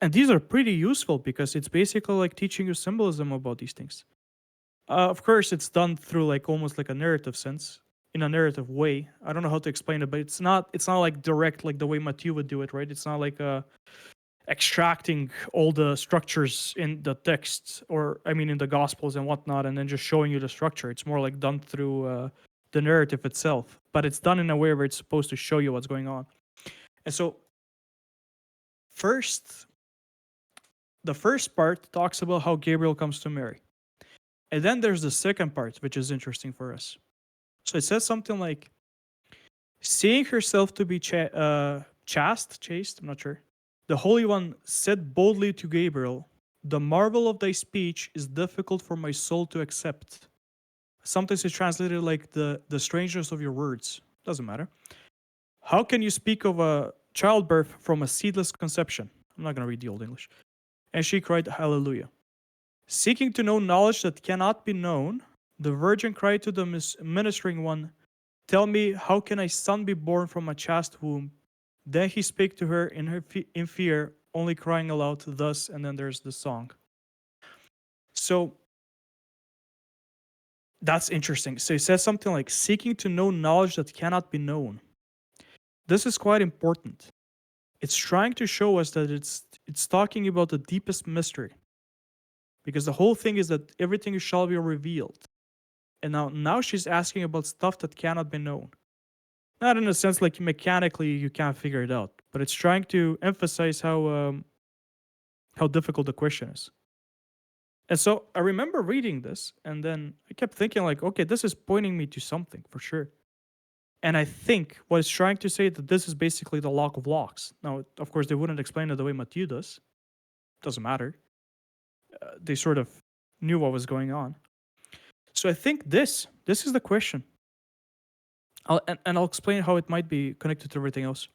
And these are pretty useful because it's basically like teaching you symbolism about these things. Of course, it's done through like almost like a narrative sense, in a narrative way. I don't know how to explain it, but it's not like direct like the way Matthew would do it, right? It's not like extracting all the structures in the text, or I mean in the Gospels and whatnot, and then just showing you the structure. It's more like done through the narrative itself, but it's done in a way where it's supposed to show you what's going on. And so, first, the first part talks about how Gabriel comes to Mary. And then there's the second part, which is interesting for us. So it says something like, seeing herself to be chaste, I'm not sure. The Holy One said boldly to Gabriel, the marvel of thy speech is difficult for my soul to accept. Sometimes it's translated like the strangeness of your words. Doesn't matter. How can you speak of a childbirth from a seedless conception? I'm not going to read the Old English. And she cried, Hallelujah. Seeking to know knowledge that cannot be known, the virgin cried to the ministering one, tell me, how can a son be born from a chaste womb? Then he spake to her in fear, only crying aloud thus, and then there's the song. So that's interesting. So it says something like, seeking to know knowledge that cannot be known. This is quite important. It's trying to show us that it's talking about the deepest mystery. Because the whole thing is that everything shall be revealed. And now she's asking about stuff that cannot be known. Not in a sense like mechanically you can't figure it out, but it's trying to emphasize how difficult the question is. And so I remember reading this, and then I kept thinking like, okay, this is pointing me to something for sure. And I think what it's trying to say that this is basically the lock of locks. Now, of course, they wouldn't explain it the way Matthew does. Doesn't matter. They sort of knew what was going on. So I think this is the question. I'll explain how it might be connected to everything else.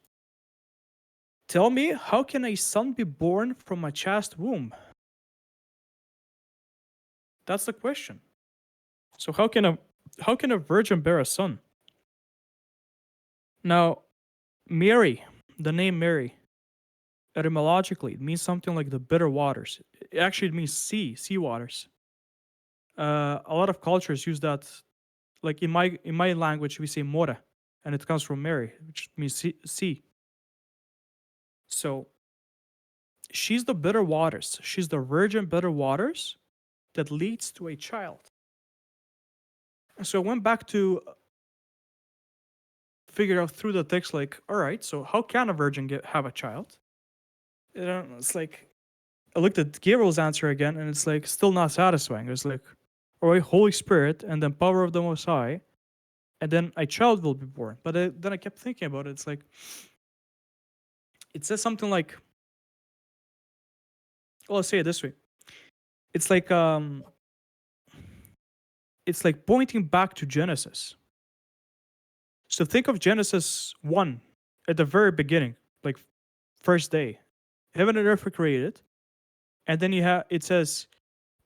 Tell me, how can a son be born from a chaste womb? That's the question. So how can a virgin bear a son? Now, Mary, the name Mary, etymologically, it means something like the bitter waters. Actually, it means sea waters. A lot of cultures use that. Like in my language, we say mora, and it comes from Mary, which means sea. So she's the bitter waters. She's the virgin bitter waters that leads to a child. So I went back to figure out through the text, like, all right, so how can a virgin have a child? It's like, I looked at Gabriel's answer again, and it's like still not satisfying. It's like, all right, Holy Spirit, and then power of the Most High, and then a child will be born. But then I kept thinking about it. It's like, it says something like, well, I'll say it this way. It's like pointing back to Genesis. So think of Genesis 1 at the very beginning, like first day. Heaven and earth were created. And then it says,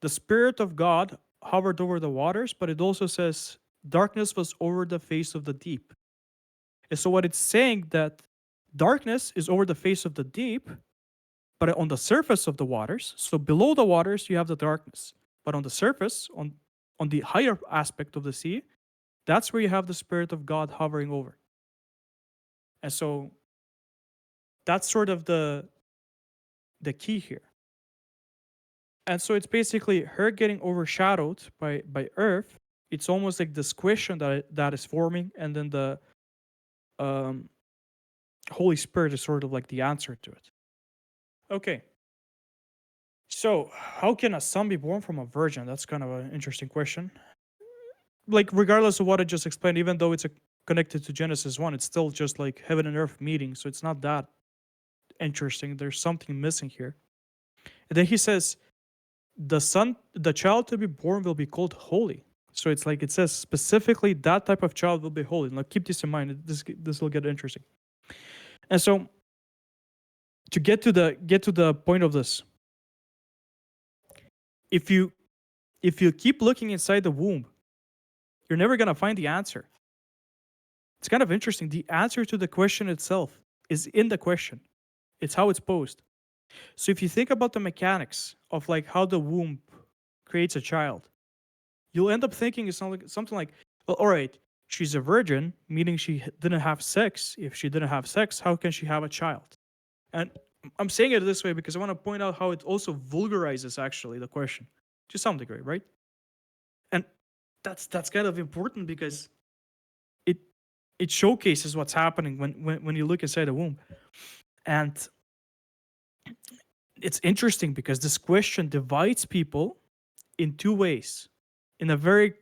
the Spirit of God hovered over the waters, but it also says, darkness was over the face of the deep. And so what it's saying that darkness is over the face of the deep, but on the surface of the waters. So below the waters, you have the darkness. But on the surface, on the higher aspect of the sea, that's where you have the Spirit of God hovering over. And so that's sort of the key here. And so it's basically her getting overshadowed by earth. It's almost like this question that is forming, and then the Holy Spirit is sort of like the answer to it. Okay. So how can a son be born from a virgin? That's kind of an interesting question. Like, regardless of what I just explained, even though it's connected to Genesis 1, it's still just like heaven and earth meeting. So it's not that interesting. There's something missing here. And then he says, the child to be born will be called holy. So it's like it says specifically that type of child will be holy. Now keep this in mind. This will get interesting. And so to get to the point of this, if you keep looking inside the womb, you're never gonna find the answer. It's kind of interesting. The answer to the question itself is in the question. It's how it's posed. So if you think about the mechanics of like how the womb creates a child, you'll end up thinking it's something like, well, all right, she's a virgin, meaning she didn't have sex. If she didn't have sex, how can she have a child? And I'm saying it this way because I want to point out how it also vulgarizes actually the question to some degree, right? And that's kind of important because it it showcases what's happening when you look inside the womb. And it's interesting because this question divides people in two ways, in a very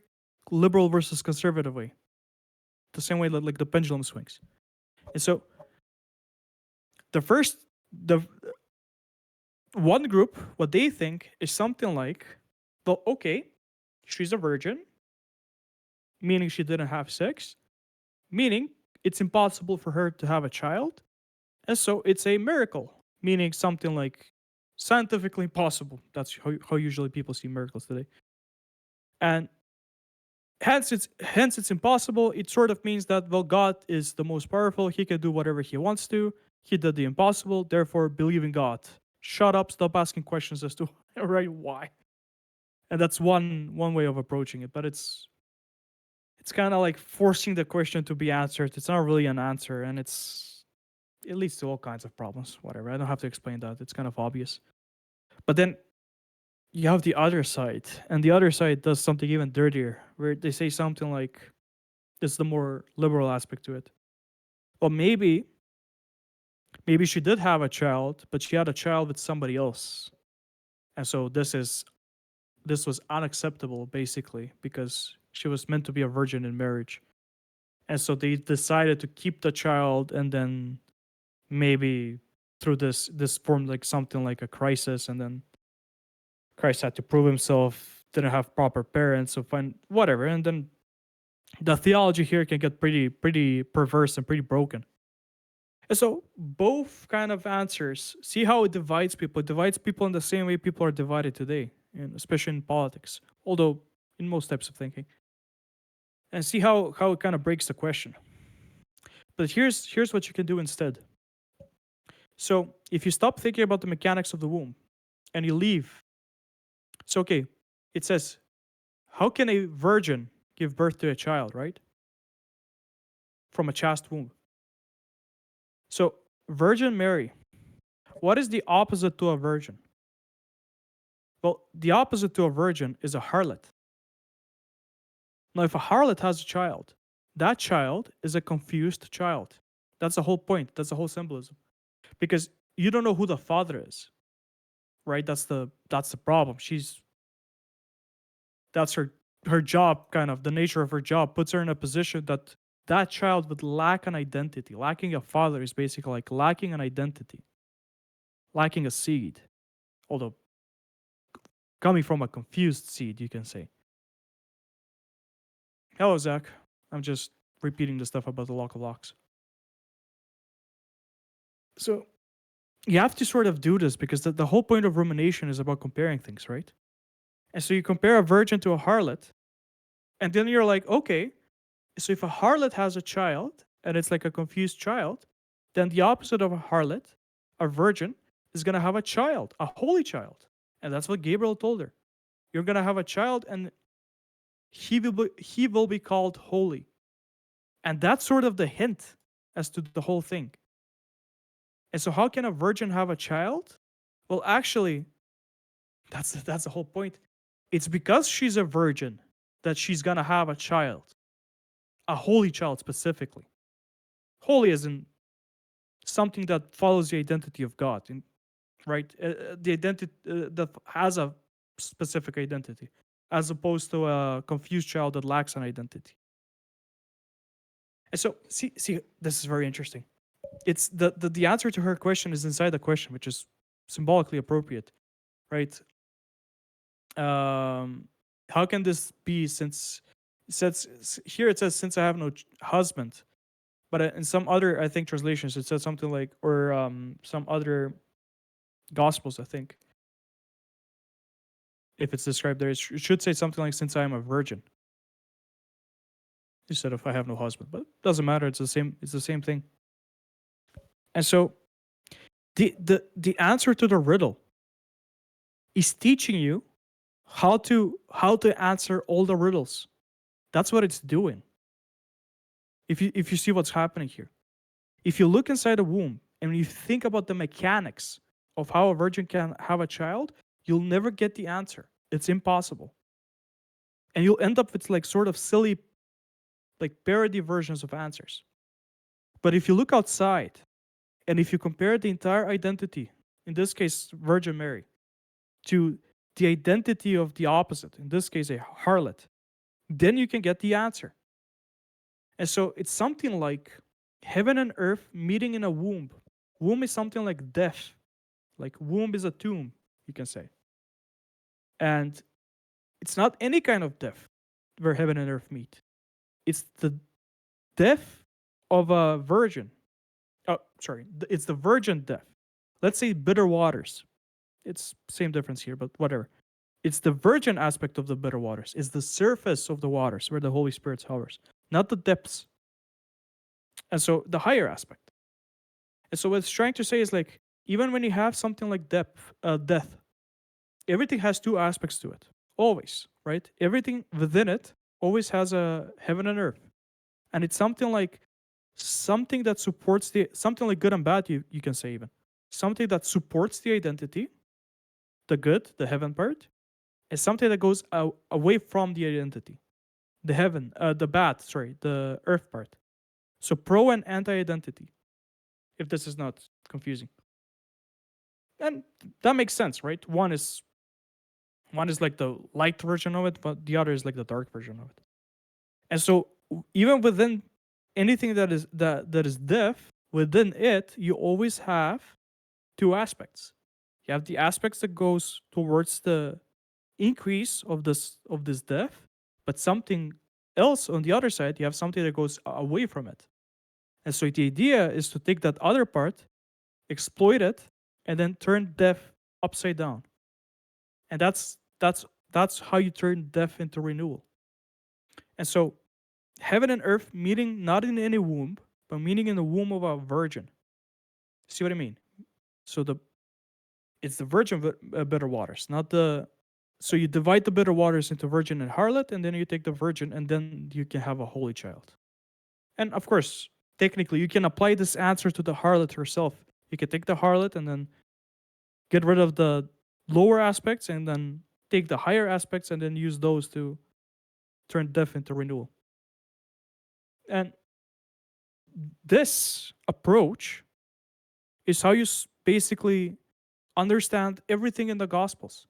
liberal versus conservative way, the same way that like the pendulum swings. And so the one group, what they think is something like, well, okay, she's a virgin, meaning she didn't have sex, meaning it's impossible for her to have a child, and so it's a miracle, meaning something like scientifically possible. That's how usually people see miracles today. And hence it's impossible. It sort of means that, well, God is the most powerful. He can do whatever he wants to. He did the impossible. Therefore, believe in God. Shut up. Stop asking questions as to right why. And that's one way of approaching it. But it's kind of like forcing the question to be answered. It's not really an answer, and it leads to all kinds of problems. Whatever. I don't have to explain that. It's kind of obvious. But then you have the other side, and the other side does something even dirtier, where they say something like, it's the more liberal aspect to it. Well, maybe she did have a child, but she had a child with somebody else, and so this was unacceptable basically because she was meant to be a virgin in marriage, and so they decided to keep the child, and then maybe through this formed like something like a crisis, and then Christ had to prove himself, didn't have proper parents, so fine, whatever, and then the theology here can get pretty perverse and pretty broken. And so both kind of answers, see how it divides people. It divides people in the same way people are divided today, and especially in politics, although in most types of thinking. And see how it kind of breaks the question. But here's what you can do instead. So if you stop thinking about the mechanics of the womb and you leave, so okay, it says, how can a virgin give birth to a child, right? From a chaste womb. So Virgin Mary, what is the opposite to a virgin? Well, the opposite to a virgin is a harlot. Now, if a harlot has a child, that child is a confused child. That's the whole point. That's the whole symbolism. Because you don't know who the father is, right? That's the problem. That's her job, kind of the nature of her job puts her in a position that that child would lack an identity. Lacking a father is basically like lacking an identity, lacking a seed. Although coming from a confused seed, you can say. Hello, Zach. I'm just repeating the stuff about the lock of locks. So you have to sort of do this because the whole point of rumination is about comparing things, right? And so you compare a virgin to a harlot, and then you're like, okay, so if a harlot has a child and it's like a confused child, then the opposite of a harlot, a virgin, is going to have a child, a holy child. And that's what Gabriel told her. You're going to have a child, and he will be called holy. And that's sort of the hint as to the whole thing. And so how can a virgin have a child? Well, actually, that's the whole point. It's because she's a virgin that she's going to have a child. A holy child specifically. Holy as in something that follows the identity of God, right? The identity that has a specific identity, as opposed to a confused child that lacks an identity. And so, see, this is very interesting. It's the answer to her question is inside the question, which is symbolically appropriate, right? How can this be? Since it says here, it says, since I have no husband, but in some other, I think, translations it says something like, or some other gospels, I think, if it's described there, it should say something like, since I am a virgin, instead of I have no husband. But it doesn't matter. It's the same. It's the same thing. And so The answer to the riddle is teaching you how to answer all the riddles. That's what it's doing. If you see what's happening here. If you look inside a womb and you think about the mechanics of how a virgin can have a child, you'll never get the answer. It's impossible. And you'll end up with like sort of silly, like parody versions of answers. But if you look outside and if you compare the entire identity, in this case, Virgin Mary, to the identity of the opposite, in this case, a harlot, then you can get the answer. And so it's something like heaven and earth meeting in a womb. Womb is something like death. Like womb is a tomb, you can say. And it's not any kind of death where heaven and earth meet. It's the death of a virgin. Oh, sorry. It's the virgin death. Let's say bitter waters. It's same difference here, but whatever. It's the virgin aspect of the bitter waters. It's the surface of the waters where the Holy Spirit hovers, not the depths. And so the higher aspect. And so what it's trying to say is like even when you have something like death, everything has two aspects to it. Always, right? Everything within it always has a heaven and earth. And it's something that supports something like good and bad, you can say even. Something that supports the identity, the good, the heaven part, and something that goes away from the identity. The bad, sorry, the earth part. So pro and anti identity, if this is not confusing. And that makes sense, right? One is like the light version of it, but the other is like the dark version of it. And so even within anything that is death, within it, you always have two aspects. You have the aspects that goes towards the increase of this death, but something else on the other side, you have something that goes away from it. And so the idea is to take that other part, exploit it, and then turn death upside down. And that's how you turn death into renewal. And so heaven and earth meeting not in any womb, but meeting in the womb of a virgin. See what I mean? So it's the virgin bitter waters, not the. So you divide the bitter waters into virgin and harlot, and then you take the virgin, and then you can have a holy child. And of course, technically, you can apply this answer to the harlot herself. You can take the harlot and then get rid of the lower aspects, and then take the higher aspects, and then use those to turn death into renewal. And this approach is how you basically understand everything in the Gospels.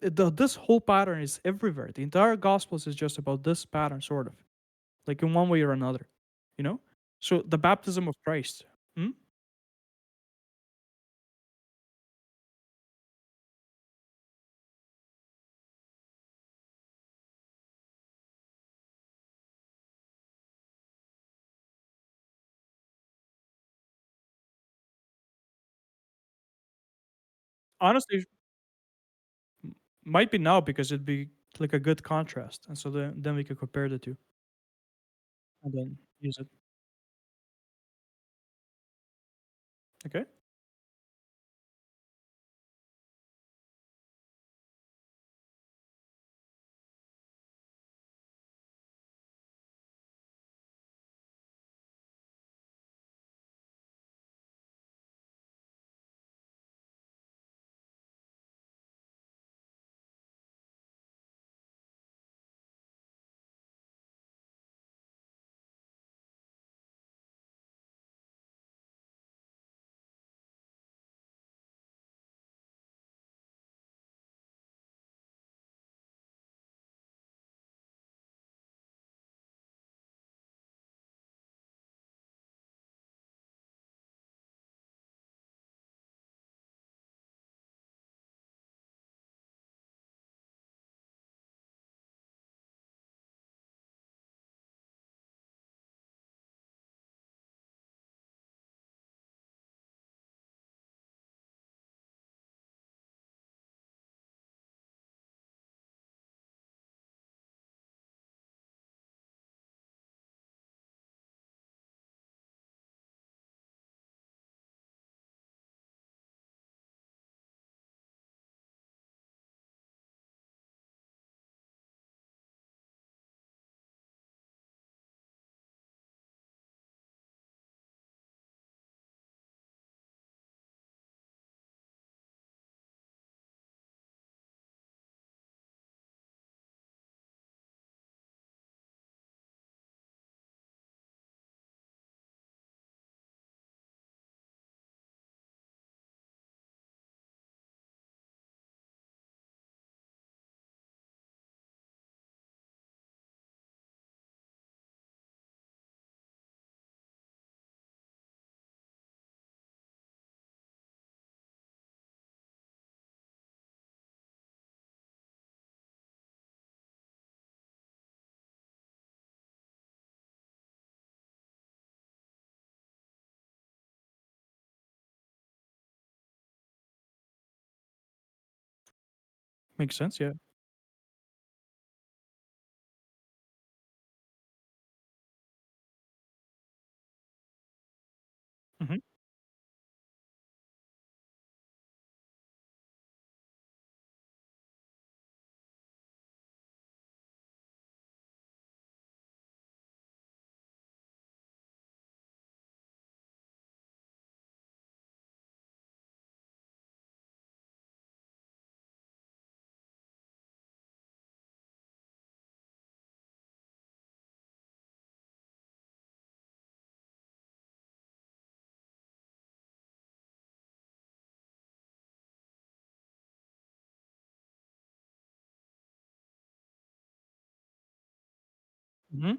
This whole pattern is everywhere. The entire Gospels is just about this pattern, sort of, like in one way or another, you know? So the baptism of Christ. Hmm? Honestly, might be now because it'd be like a good contrast. And so then we could compare the two and then use it. Okay? Makes sense, yeah. Mhm, mhm.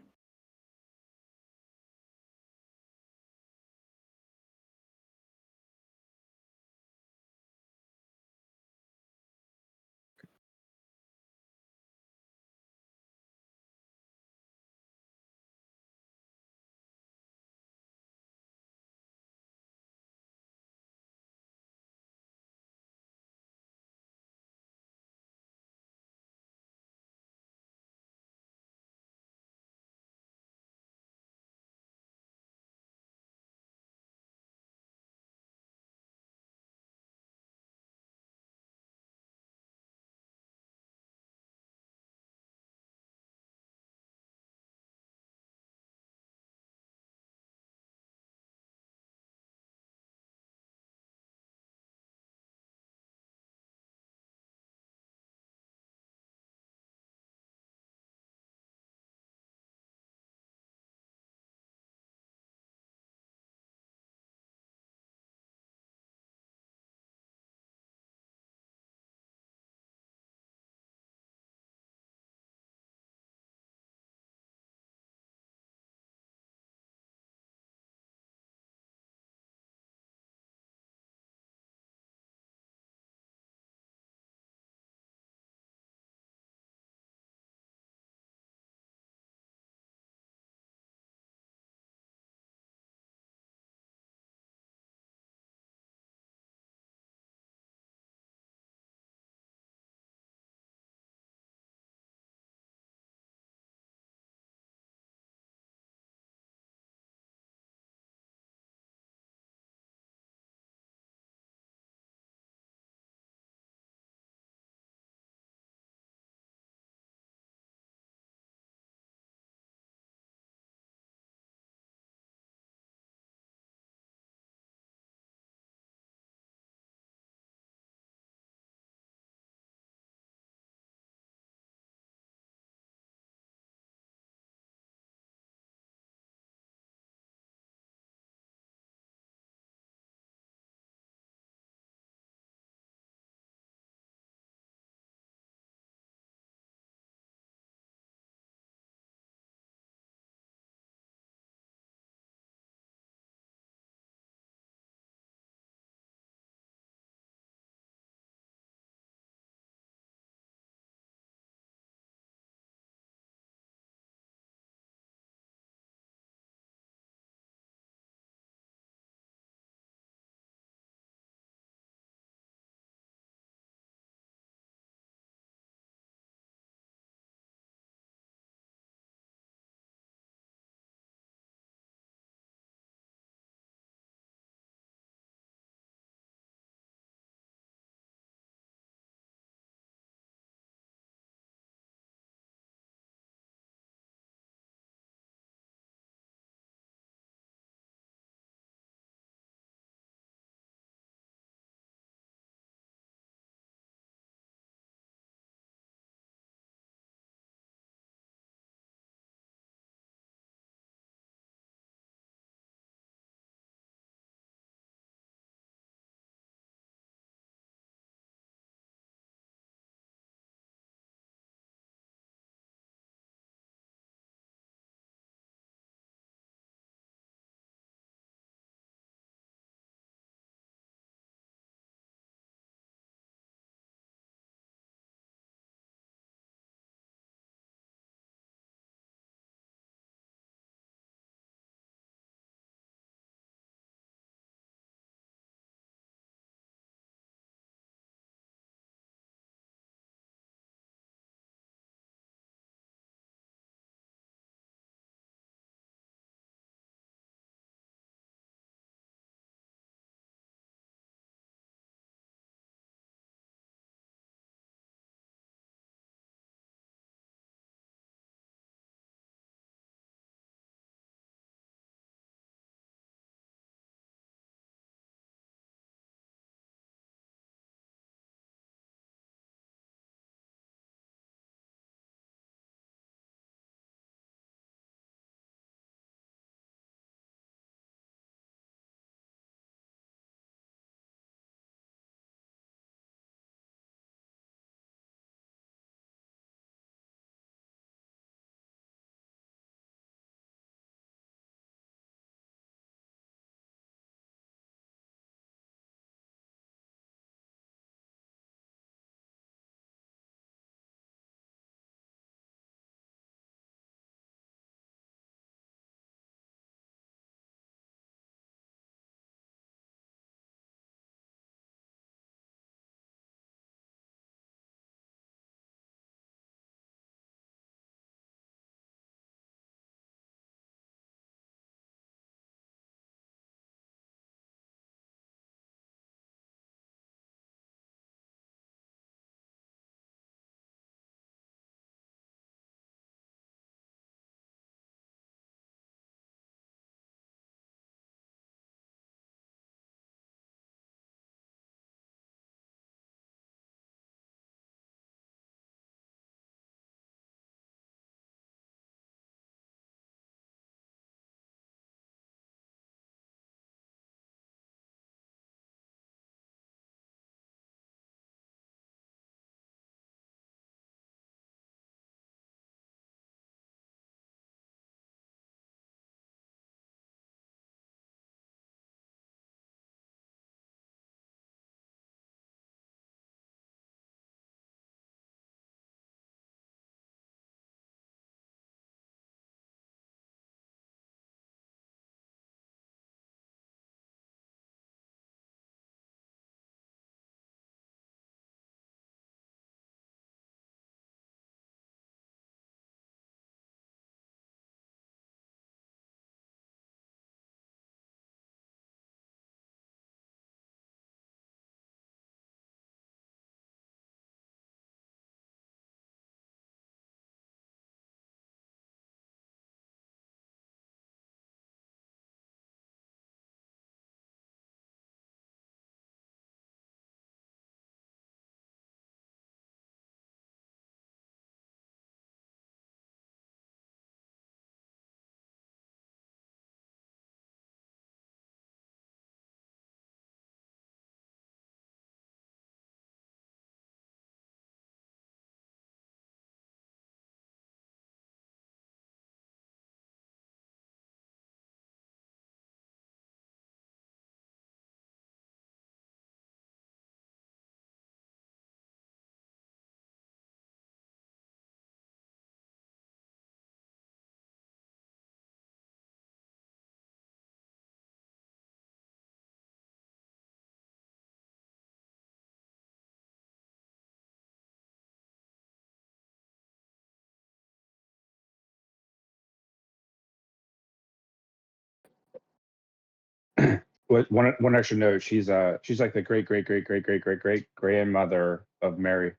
One extra note. She's like the great grandmother of Mary.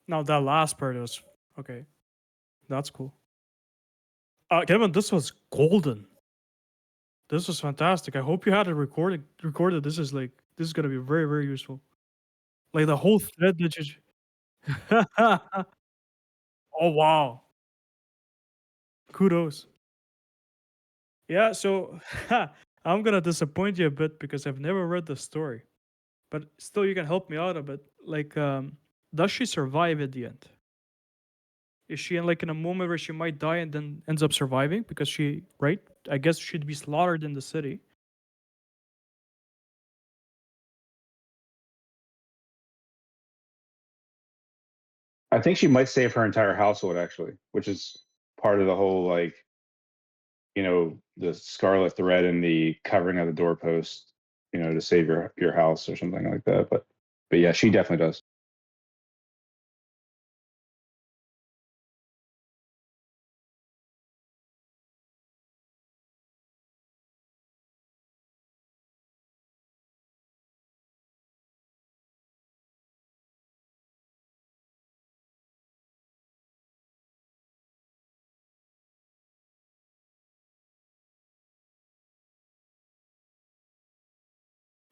Now that last part was okay. That's cool. Kevin, this was golden. This was fantastic. I hope you had it recorded. Recorded. This is gonna be very very useful. Like the whole thread that you. Oh wow! Kudos. Yeah. So I'm gonna disappoint you a bit because I've never read the story, but still you can help me out a bit. Like, does she survive at the end? Is she in in a moment where she might die and then ends up surviving because she right? I guess she'd be slaughtered in the city. I think she might save her entire household actually, which is part of the whole like the scarlet thread and the covering of the doorpost, to save your house or something like that. But yeah, she definitely does.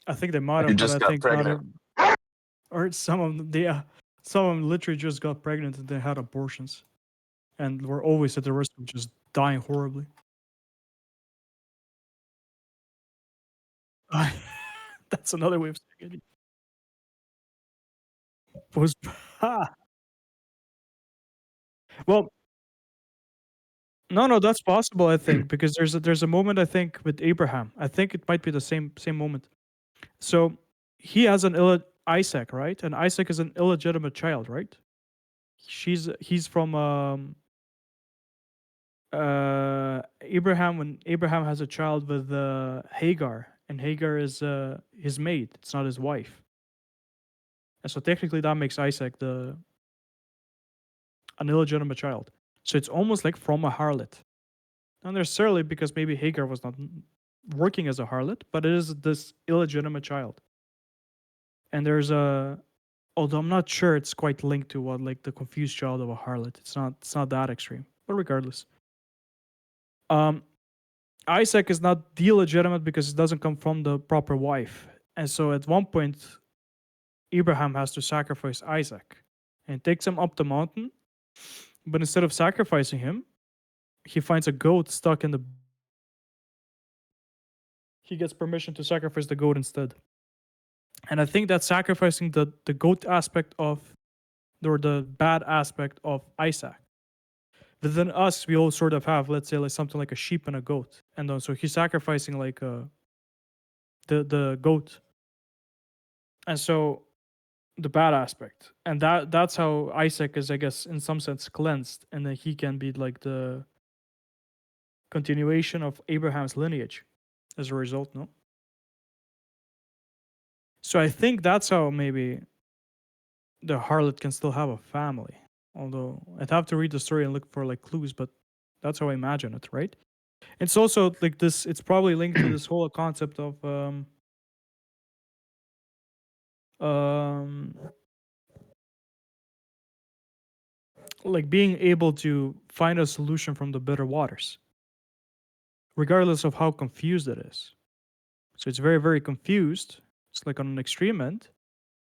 I think they might Like it have, but just I got think not. pregnant. Or some of them, yeah, some of them literally just got pregnant and they had abortions, and were always at the risk of just dying horribly. That's another way of saying it. Post- well, no, that's possible. I think because there's a moment I think with Abraham. I think it might be the same moment. So he has Isaac, right? And Isaac is an illegitimate child, right? He's from Abraham when Abraham has a child with Hagar, and Hagar is his maid. It's not his wife, and so technically that makes Isaac the an illegitimate child. So it's almost like from a harlot, not necessarily because maybe Hagar was not working as a harlot, but it is this illegitimate child. And there's a, although I'm not sure it's quite linked to what like the confused child of a harlot. It's not that extreme, but regardless, um, Isaac is not the legitimate because it doesn't come from the proper wife. And so at one point, Abraham has to sacrifice Isaac and takes him up the mountain. But instead of sacrificing him, he finds a goat stuck in the. He gets permission to sacrifice the goat instead. And I think that sacrificing the goat aspect of, or the bad aspect of Isaac. Within us, we all sort of have, let's say, like something like a sheep and a goat. And so he's sacrificing like the goat. And so the bad aspect, and that's how Isaac is, I guess, in some sense cleansed, and then he can be like the continuation of Abraham's lineage as a result. No, so I think that's how maybe the harlot can still have a family, although I'd have to read the story and look for like clues, but that's how I imagine it, right? It's also like this, it's probably linked to this whole concept of um like being able to find a solution from the bitter waters, regardless of how confused it is. So it's very, very confused. It's like on an extreme end,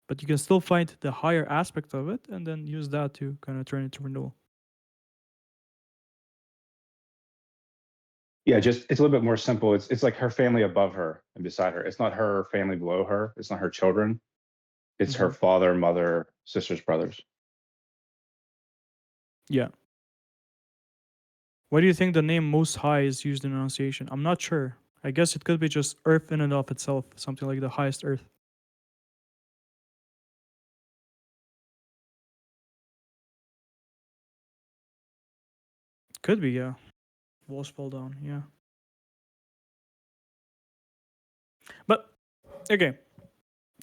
but you can still find the higher aspect of it and then use that to kind of turn it to renewal. Yeah, just it's a little bit more simple. It's like her family above her and beside her. It's not her family below her. It's not her children. It's her father, mother, sisters, brothers. Yeah. Why do you think the name Most High is used in Annunciation? I'm not sure. I guess it could be just Earth in and of itself, something like the highest Earth. Could be, yeah. Walls fall down, yeah. But okay,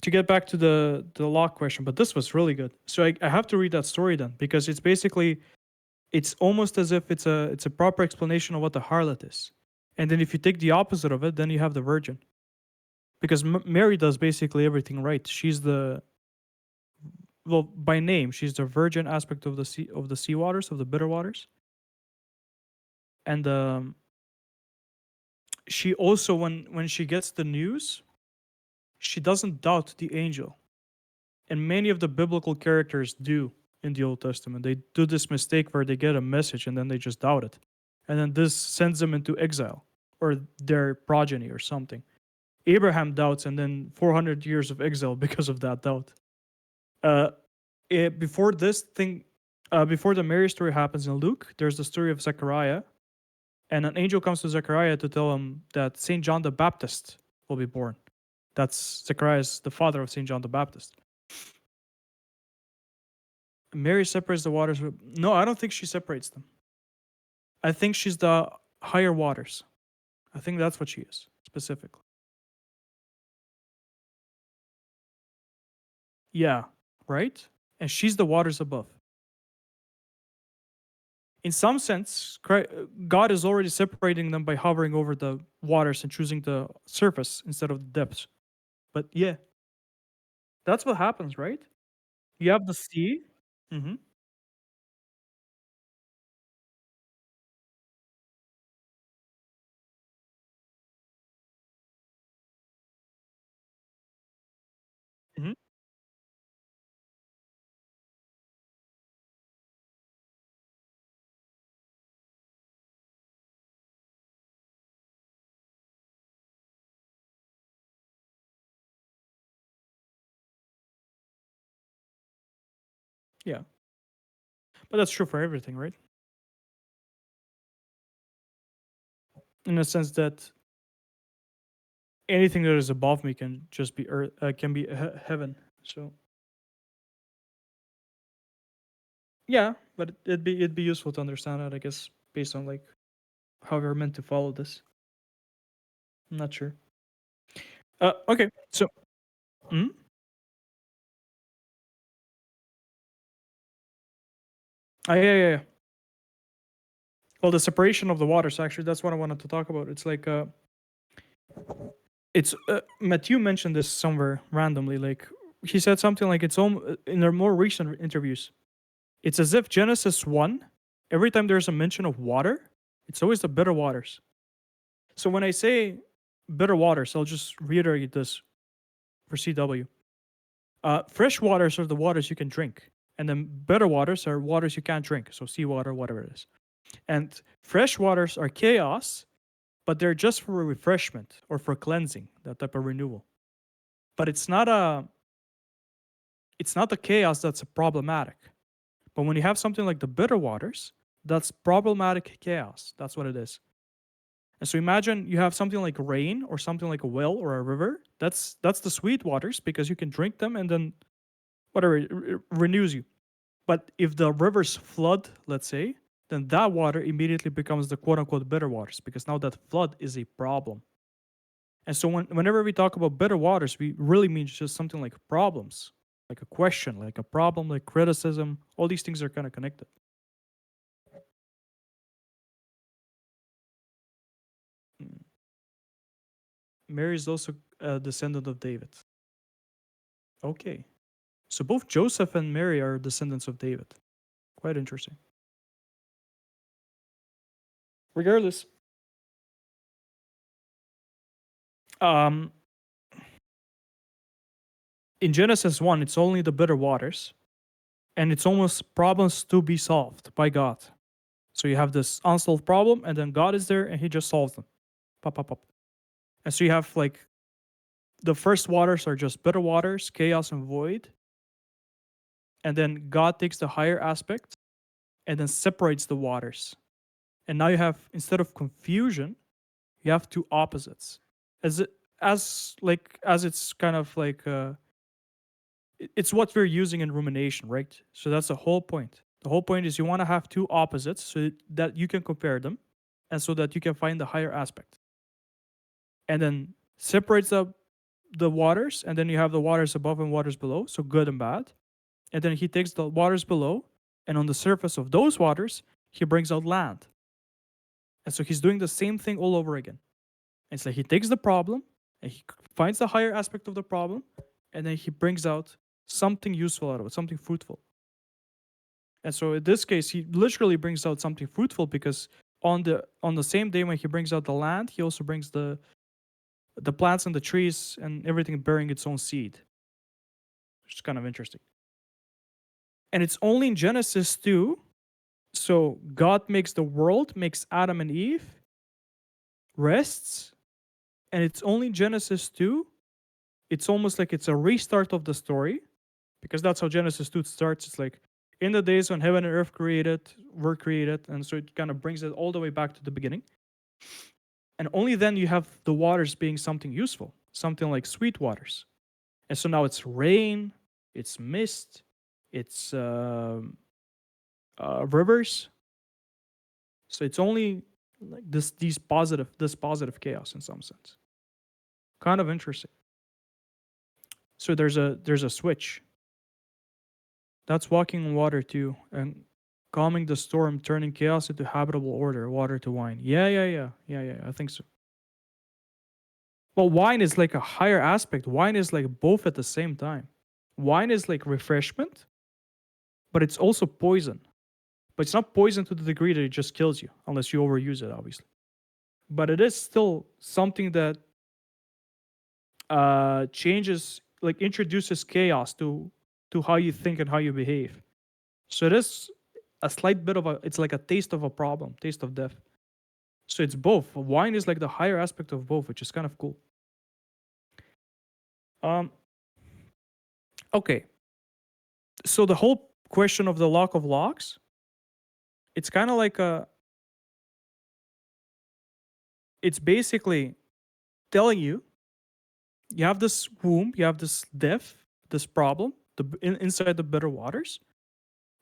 to get back to the lock question, but this was really good. So I have to read that story then because it's basically it's almost as if it's a proper explanation of what the harlot is. And then if you take the opposite of it, then you have the virgin. Because Mary does basically everything right. She's the, well, by name, she's the virgin aspect of the sea waters, of the bitter waters. And she also, when she gets the news, she doesn't doubt the angel. And many of the biblical characters do in the Old Testament. They do this mistake where they get a message and then they just doubt it. And then this sends them into exile or their progeny or something. Abraham doubts and then 400 years of exile because of that doubt. Before this thing, before the Mary story happens in Luke, there's the story of Zechariah. And an angel comes to Zechariah to tell him that St. John the Baptist will be born. That's Zechariah, the father of St. John the Baptist. Mary separates the waters. No, I don't think she separates them. I think she's the higher waters. I think that's what she is, specifically. Yeah, right? And she's the waters above. In some sense, God is already separating them by hovering over the waters and choosing the surface instead of the depths. But yeah, that's what happens, right? You have the sea. Mm-hmm. Mm-hmm. Yeah, but that's true for everything, right? In a sense that anything that is above me can just be earth, can be heaven. So yeah, but it'd be useful to understand that, I guess, based on like how we're meant to follow this. I'm not sure. Okay, so mhm. Yeah. Well, the separation of the waters. Actually, that's what I wanted to talk about. It's like it's Matthew mentioned this somewhere randomly. Like he said something like it's in their more recent interviews. It's as if Genesis 1, every time there's a mention of water, it's always the bitter waters. So when I say bitter waters, I'll just reiterate this for CW. Fresh waters are the waters you can drink, and then bitter waters are waters you can't drink. So seawater, whatever it is. And fresh waters are chaos, but they're just for refreshment or for cleansing, that type of renewal. But it's not the chaos that's problematic. But when you have something like the bitter waters, that's problematic chaos. That's what it is. And so imagine you have something like rain or something like a well or a river. That's the sweet waters because you can drink them and then whatever it renews you. But if the rivers flood, let's say, then that water immediately becomes the quote unquote bitter waters because now that flood is a problem. And so whenever we talk about bitter waters, we really mean just something like problems, like a question, like a problem, like criticism. All these things are kind of connected. Mm. Mary is also a descendant of David. Okay. So both Joseph and Mary are descendants of David. Quite interesting. Regardless, um, in Genesis 1, it's only the bitter waters, and it's almost problems to be solved by God. So you have this unsolved problem, and then God is there, and He just solves them. Pop, pop, pop. And so you have like the first waters are just bitter waters, chaos and void, and then God takes the higher aspect and then separates the waters. And now you have, instead of confusion, you have two opposites. As it's kind of like it's what we're using in rumination, right? So that's the whole point. The whole point is you want to have two opposites so that you can compare them and so that you can find the higher aspect. And then separates the waters, and then you have the waters above and waters below, so good and bad. And then he takes the waters below, and on the surface of those waters, he brings out land. And so he's doing the same thing all over again. And it's like he takes the problem and he finds the higher aspect of the problem, and then he brings out something useful out of it, something fruitful. And so in this case, he literally brings out something fruitful because on the same day when he brings out the land, he also brings the plants and the trees and everything bearing its own seed, which is kind of interesting. And it's only in Genesis 2. So God makes the world, makes Adam and Eve, rests, and it's only in Genesis 2. It's almost like it's a restart of the story, because that's how Genesis 2 starts. It's like, in the days when heaven and earth were created, and so it kind of brings it all the way back to the beginning. And only then you have the waters being something useful, something like sweet waters. And so now it's rain, it's mist, it's rivers. So it's only like this positive chaos in some sense. Kind of interesting. So there's a switch. That's walking on water too, and calming the storm, turning chaos into habitable order, water to wine. Yeah. I think so. Well, wine is like a higher aspect. Wine is like both at the same time. Wine is like refreshment, but it's also poison. But it's not poison to the degree that it just kills you, unless you overuse it, obviously. But it is still something that changes, like introduces chaos to how you think and how you behave. So it is a slight bit of it's like a taste of a problem, taste of death. So it's both. Wine is like the higher aspect of both, which is kind of cool. Okay. So the whole question of the lock of locks, it's kind of like it's basically telling you have this womb, you have this death, this problem, inside the bitter waters,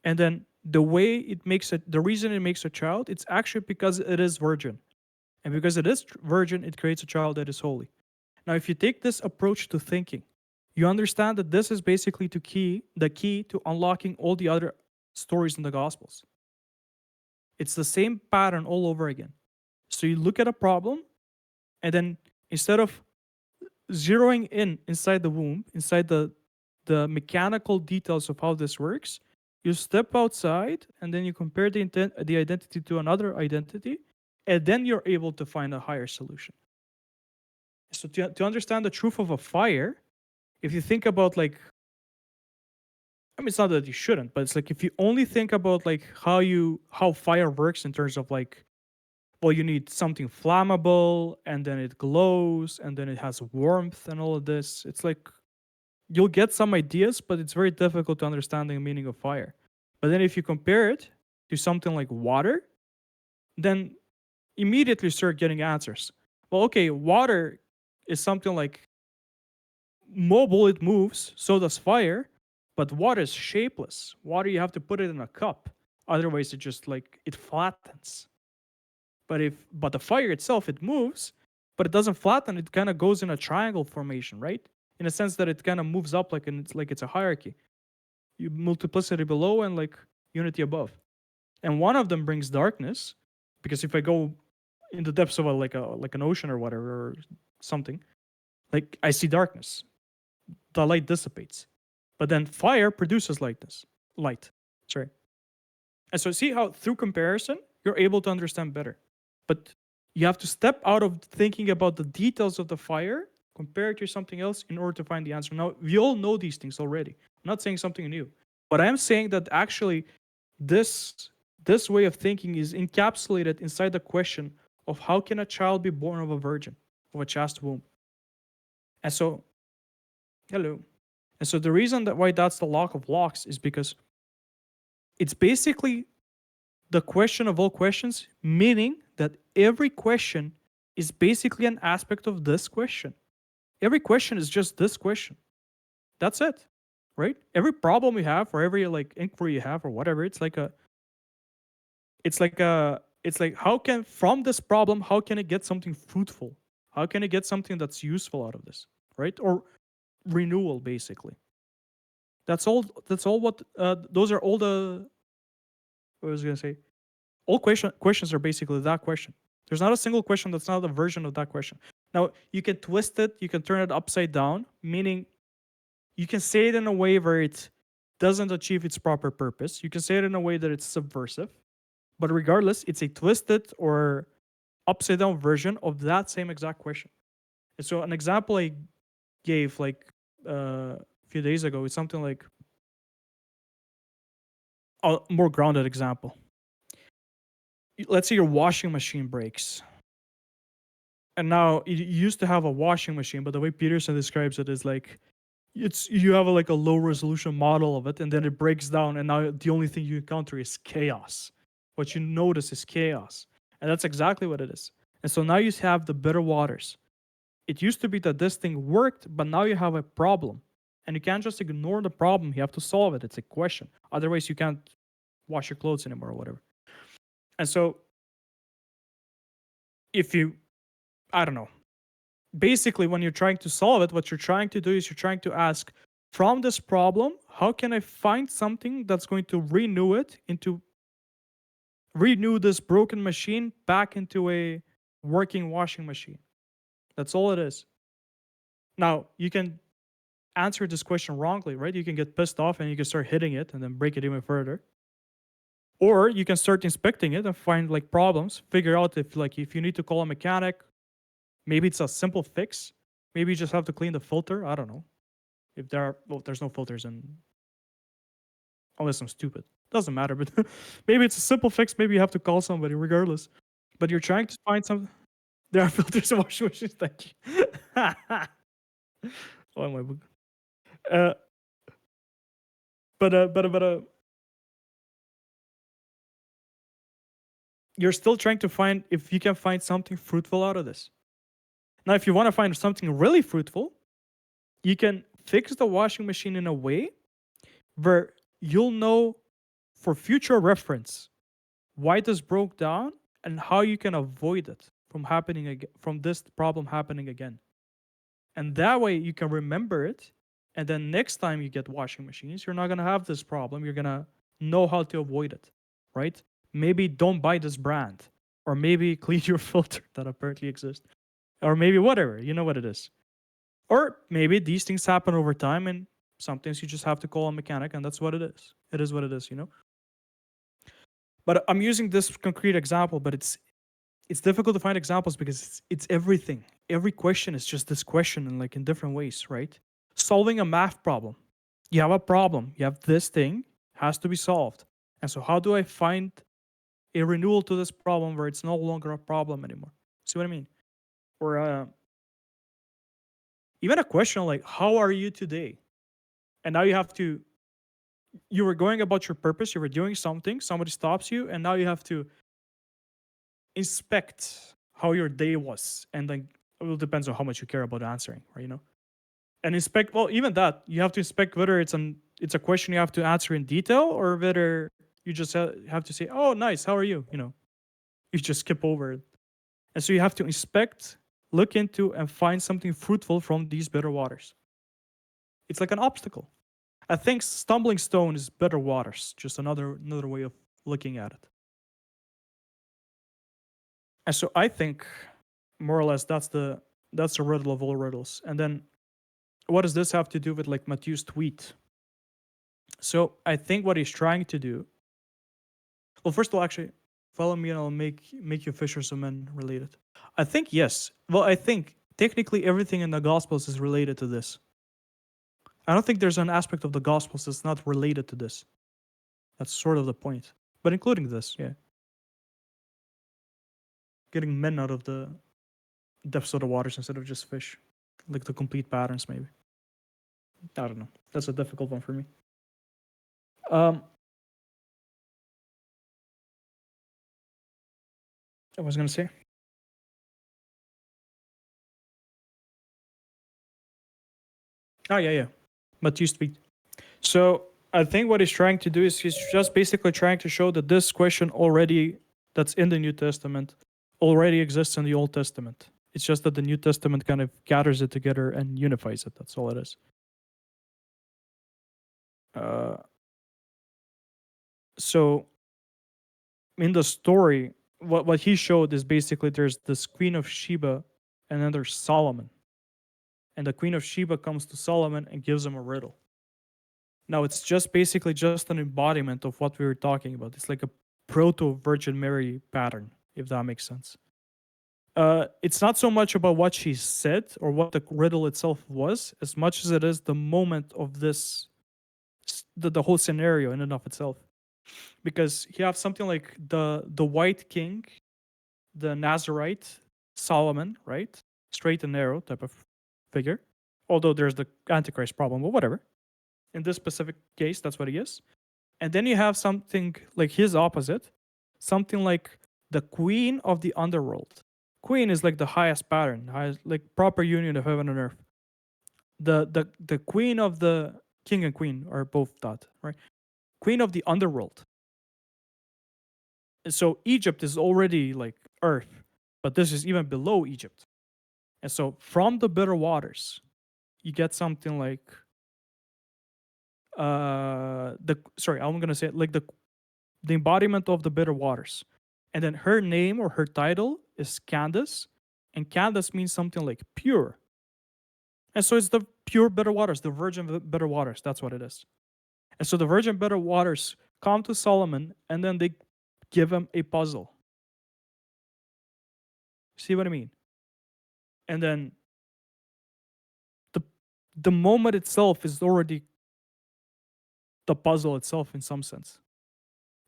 and then the way it makes it, the reason it makes a child, it's actually because it is virgin, and because it is virgin, it creates a child that is holy. Now, if you take this approach to thinking, you understand that this is basically the key to unlocking all the other stories in the Gospels. It's the same pattern all over again. So you look at a problem, and then instead of zeroing inside the womb, inside the mechanical details of how this works, you step outside and then you compare the identity to another identity, and then you're able to find a higher solution. So to understand the truth of a fire, if you think about like, I mean, it's not that you shouldn't, but it's like if you only think about like how fire works in terms of like, well, you need something flammable and then it glows and then it has warmth and all of this. It's like you'll get some ideas, but it's very difficult to understand the meaning of fire. But then if you compare it to something like water, then immediately start getting answers. Well, okay, water is something like mobile, it moves, so does fire, but water is shapeless. Water, you have to put it in a cup. Otherwise, it just like it flattens. But the fire itself, it moves, but it doesn't flatten. It kind of goes in a triangle formation, right? In a sense that it kind of moves up like it's a hierarchy. You multiplicity below and like unity above. And one of them brings darkness, because if I go in the depths of like an ocean or whatever or something, like I see darkness. The light dissipates. But then fire produces light. Sorry. And so see how through comparison, you're able to understand better. But you have to step out of thinking about the details of the fire, compare it to something else in order to find the answer. Now, we all know these things already. I'm not saying something new. But I am saying that actually this way of thinking is encapsulated inside the question of how can a child be born of a virgin, of a chaste womb. And so, hello. And so the reason why that's the lock of locks is because it's basically the question of all questions, meaning that every question is basically an aspect of this question. Every question is just this question. That's it, right? Every problem you have, or every like inquiry you have, or whatever, it's like how can, from this problem, how can it get something fruitful? How can it get something that's useful out of this, right? Or renewal, basically. That's all. That's all. Those are all the. What was I gonna say? All questions are basically that question. There's not a single question that's not a version of that question. Now, you can twist it, you can turn it upside down, meaning you can say it in a way where it doesn't achieve its proper purpose. You can say it in a way that it's subversive. But regardless, it's a twisted or upside down version of that same exact question. And so, an example I gave like a few days ago is something like a more grounded example. Let's say your washing machine breaks. And now you used to have a washing machine, but the way Peterson describes it is like you have like a low resolution model of it, and then it breaks down, and now the only thing you encounter is chaos. What you notice is chaos. And that's exactly what it is. And so now you have the bitter waters. It used to be that this thing worked, but now you have a problem. And you can't just ignore the problem, you have to solve it. It's a question. Otherwise, you can't wash your clothes anymore or whatever. And so if you, I don't know, basically when you're trying to solve it, what you're trying to do is you're trying to ask, from this problem, how can I find something that's going to renew this broken machine back into a working washing machine? That's all it is. Now, you can answer this question wrongly, right? You can get pissed off and you can start hitting it and then break it even further. Or you can start inspecting it and find like problems, figure out if you need to call a mechanic, maybe it's a simple fix. Maybe you just have to clean the filter. I don't know. If there's no filters in, unless I'm stupid. Doesn't matter, but maybe it's a simple fix. Maybe you have to call somebody regardless. But you're trying to find some. There are filters in washing machines. Thank you. Oh my book. But you're still trying to find if you can find something fruitful out of this. Now, if you want to find something really fruitful, you can fix the washing machine in a way where you'll know for future reference why this broke down and how you can avoid it from happening again, from this problem happening again. And that way you can remember it. And then next time you get washing machines, you're not going to have this problem. You're going to know how to avoid it, right? Maybe don't buy this brand, or maybe clean your filter that apparently exists, or maybe whatever, you know what it is. Or maybe these things happen over time, and sometimes you just have to call a mechanic, and that's what it is. It is what it is, you know? But I'm using this concrete example, but it's difficult to find examples because it's everything. Every question is just this question and like in different ways, right? Solving a math problem. You have a problem. You have this thing has to be solved. And so how do I find a renewal to this problem where it's no longer a problem anymore? See what I mean? Or even a question like, how are you today? And now you were going about your purpose, you were doing something, somebody stops you, and now you have to inspect how your day was. And then it will depends on how much you care about answering, right? You know? And inspect, well, even that, you have to inspect whether it's a question you have to answer in detail, or whether you just have to say, oh, nice, how are you? You know, you just skip over it. And so you have to inspect, look into, and find something fruitful from these bitter waters. It's like an obstacle. I think stumbling stone is bitter waters, just another way of looking at it. And so I think more or less that's the riddle of all riddles. And then what does this have to do with like Matthew's tweet? So I think what he's trying to do. Well, first of all, actually, follow me and I'll make you fishers of men related. I think yes. Well, I think technically everything in the Gospels is related to this. I don't think there's an aspect of the Gospels that's not related to this. That's sort of the point. But including this, yeah. Getting men out of the depths of the waters instead of just fish. Like the complete patterns, maybe. I don't know. That's a difficult one for me. I was gonna say. Oh yeah. Matthew's tweet. So I think what he's trying to do is he's just basically trying to show that this question that's in the New Testament already exists in the Old Testament. It's just that the New Testament kind of gathers it together and unifies it. That's all it is. So in the story, what he showed is basically there's this Queen of Sheba, and then there's Solomon, and the Queen of Sheba comes to Solomon and gives him a riddle. Now it's just basically just an embodiment of what we were talking about. It's like a proto Virgin Mary pattern, if that makes sense. It's not so much about what she said or what the riddle itself was, as much as it is the moment of this, the whole scenario in and of itself. Because you have something like the white king, the Nazarite Solomon, right? Straight and narrow type of figure. Although there's the Antichrist problem, but whatever. In this specific case, that's what he is. And then you have something like his opposite, something like the queen of the underworld. Queen is like the highest pattern, highest, like proper union of heaven and earth. The queen of the king and queen are both that, right? Queen of the underworld. So Egypt is already like earth, but this is even below Egypt. And so from the bitter waters, you get something like I'm gonna say it like the embodiment of the bitter waters. And then her name or her title is Candace, and Candace means something like pure. And so it's the pure bitter waters, the virgin bitter waters. That's what it is. And so the virgin bitter waters come to Solomon, and then they give him a puzzle. See what I mean? And then the the moment itself is already the puzzle itself in some sense.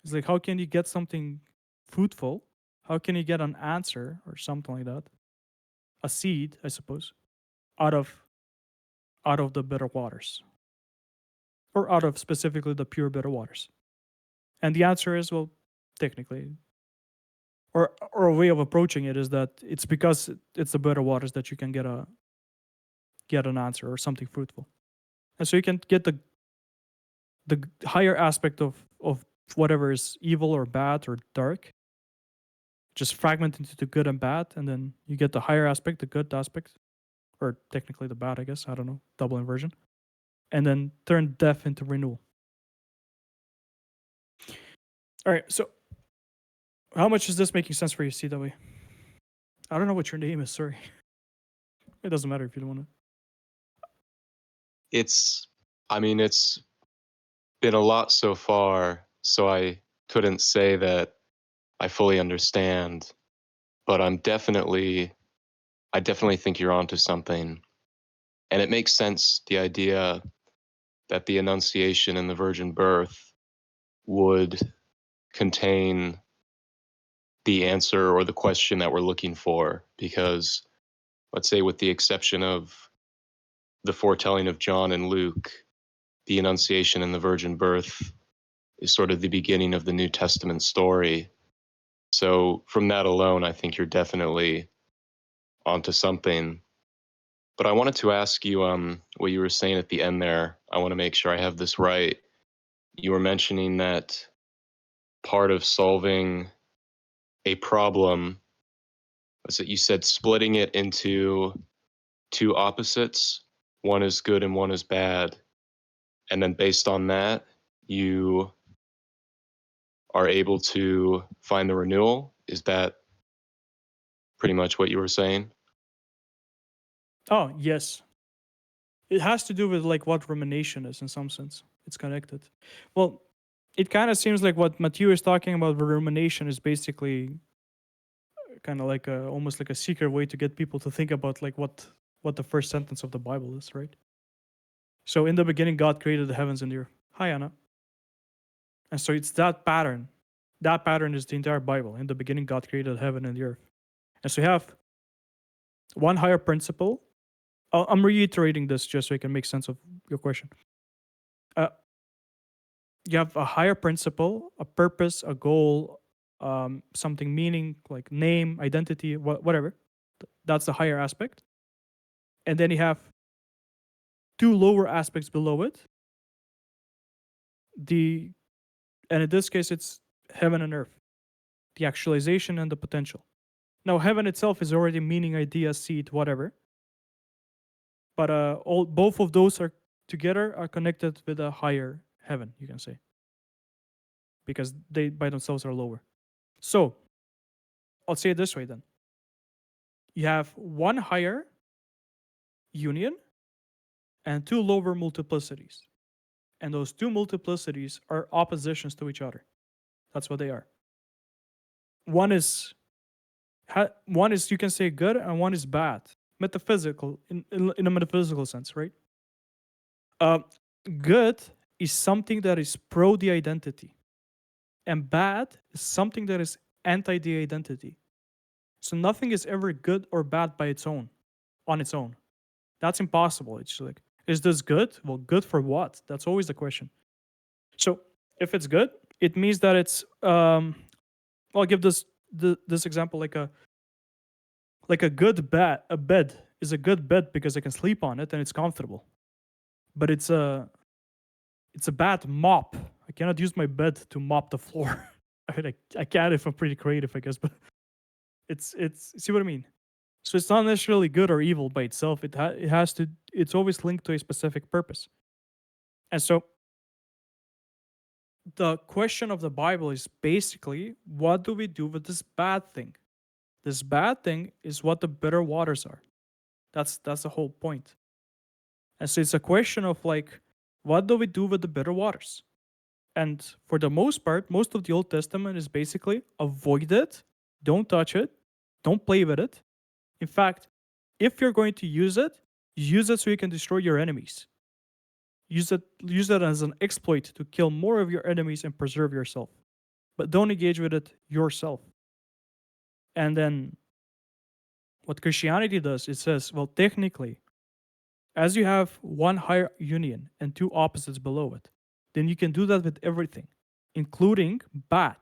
It's like, how can you get something fruitful? How can you get an answer or something like that? A seed, I suppose, out of the bitter waters, or out of specifically the pure bitter waters. And the answer is, well, technically, or a way of approaching it is that it's because it's the bitter waters that you can get an answer or something fruitful. And so you can get the higher aspect of whatever is evil or bad or dark, just fragment into the good and bad, and then you get the higher aspect, the good aspect, or technically the bad, I guess. I don't know, double inversion, and then turn death into renewal. All right, so how much is this making sense for you, CW? I don't know what your name is. Sorry, it doesn't matter if you don't want to. It's been a lot so far, so I couldn't say that I fully understand, but I definitely think you're onto something. And it makes sense, the idea that the Annunciation and the virgin birth would contain the answer or the question that we're looking for, because let's say, with the exception of the foretelling of John and Luke, the Annunciation and the virgin birth is sort of the beginning of the New Testament story. So from that alone, I think you're definitely onto something. But I wanted to ask you what you were saying at the end there. I want to make sure I have this right. You were mentioning that part of solving a problem was that you said splitting it into two opposites. One is good and one is bad. And then based on that, you are able to find the renewal. Is that pretty much what you were saying? Oh yes, it has to do with like what rumination is in some sense. It's connected. Well, it kind of seems like what Matthew is talking about. Rumination is basically kind of like almost like a secret way to get people to think about like what the first sentence of the Bible is, right? So in the beginning, God created the heavens and the earth. Hi, Anna. And so it's that pattern. That pattern is the entire Bible. In the beginning, God created heaven and the earth. And so you have one higher principle. I'm reiterating this just so you can make sense of your question. Uh, you have a higher principle, a purpose, a goal, something meaning like name, identity, whatever. That's the higher aspect. And then you have two lower aspects below it. And in this case, it's heaven and earth, the actualization and the potential. Now, heaven itself is already meaning, idea, seed, whatever. But both of those are together are connected with a higher heaven, you can say, because they by themselves are lower. So I'll say it this way then. You have one higher union and two lower multiplicities. And those two multiplicities are oppositions to each other. That's what they are. One is you can say good and one is bad. Metaphysical in a metaphysical sense, right? Uh, Good is something that is pro the identity, and bad is something that is anti the identity. So nothing is ever good or bad by its own, on its own. That's impossible. It's like, is this good? Well, good for what? That's always the question. So if it's good, it means that it's I'll give this example like a good bed. A bed is a good bed because I can sleep on it and it's comfortable. But it's a bad mop. I cannot use my bed to mop the floor. I mean, I can if I'm pretty creative, I guess, but it's see what I mean. So it's not necessarily good or evil by itself. It has to. It's always linked to a specific purpose. And so the question of the Bible is basically, what do we do with this bad thing? This bad thing is what the bitter waters are. That's the whole point. And so it's a question of like, what do we do with the bitter waters? And for the most part, most of the Old Testament is basically avoid it, don't touch it, don't play with it. In fact, if you're going to use it so you can destroy your enemies. Use it as an exploit to kill more of your enemies and preserve yourself. But don't engage with it yourself. And then what Christianity does, it says, well, technically, as you have one higher union and two opposites below it, then you can do that with everything, including bad.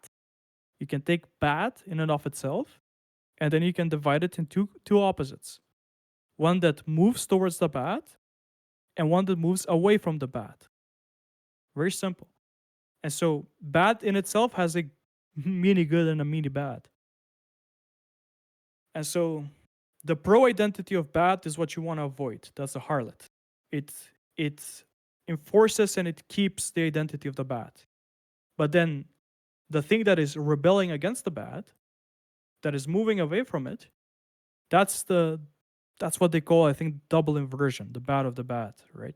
You can take bad in and of itself, and then you can divide it into two opposites. One that moves towards the bad, and one that moves away from the bad. Very simple. And so bad in itself has a mini good and a mini bad. And so the pro identity of bad is what you want to avoid. That's the harlot. It enforces and it keeps the identity of the bad. But then the thing that is rebelling against the bad, that is moving away from it, that's what they call, I think, double inversion, the bad of the bad, right?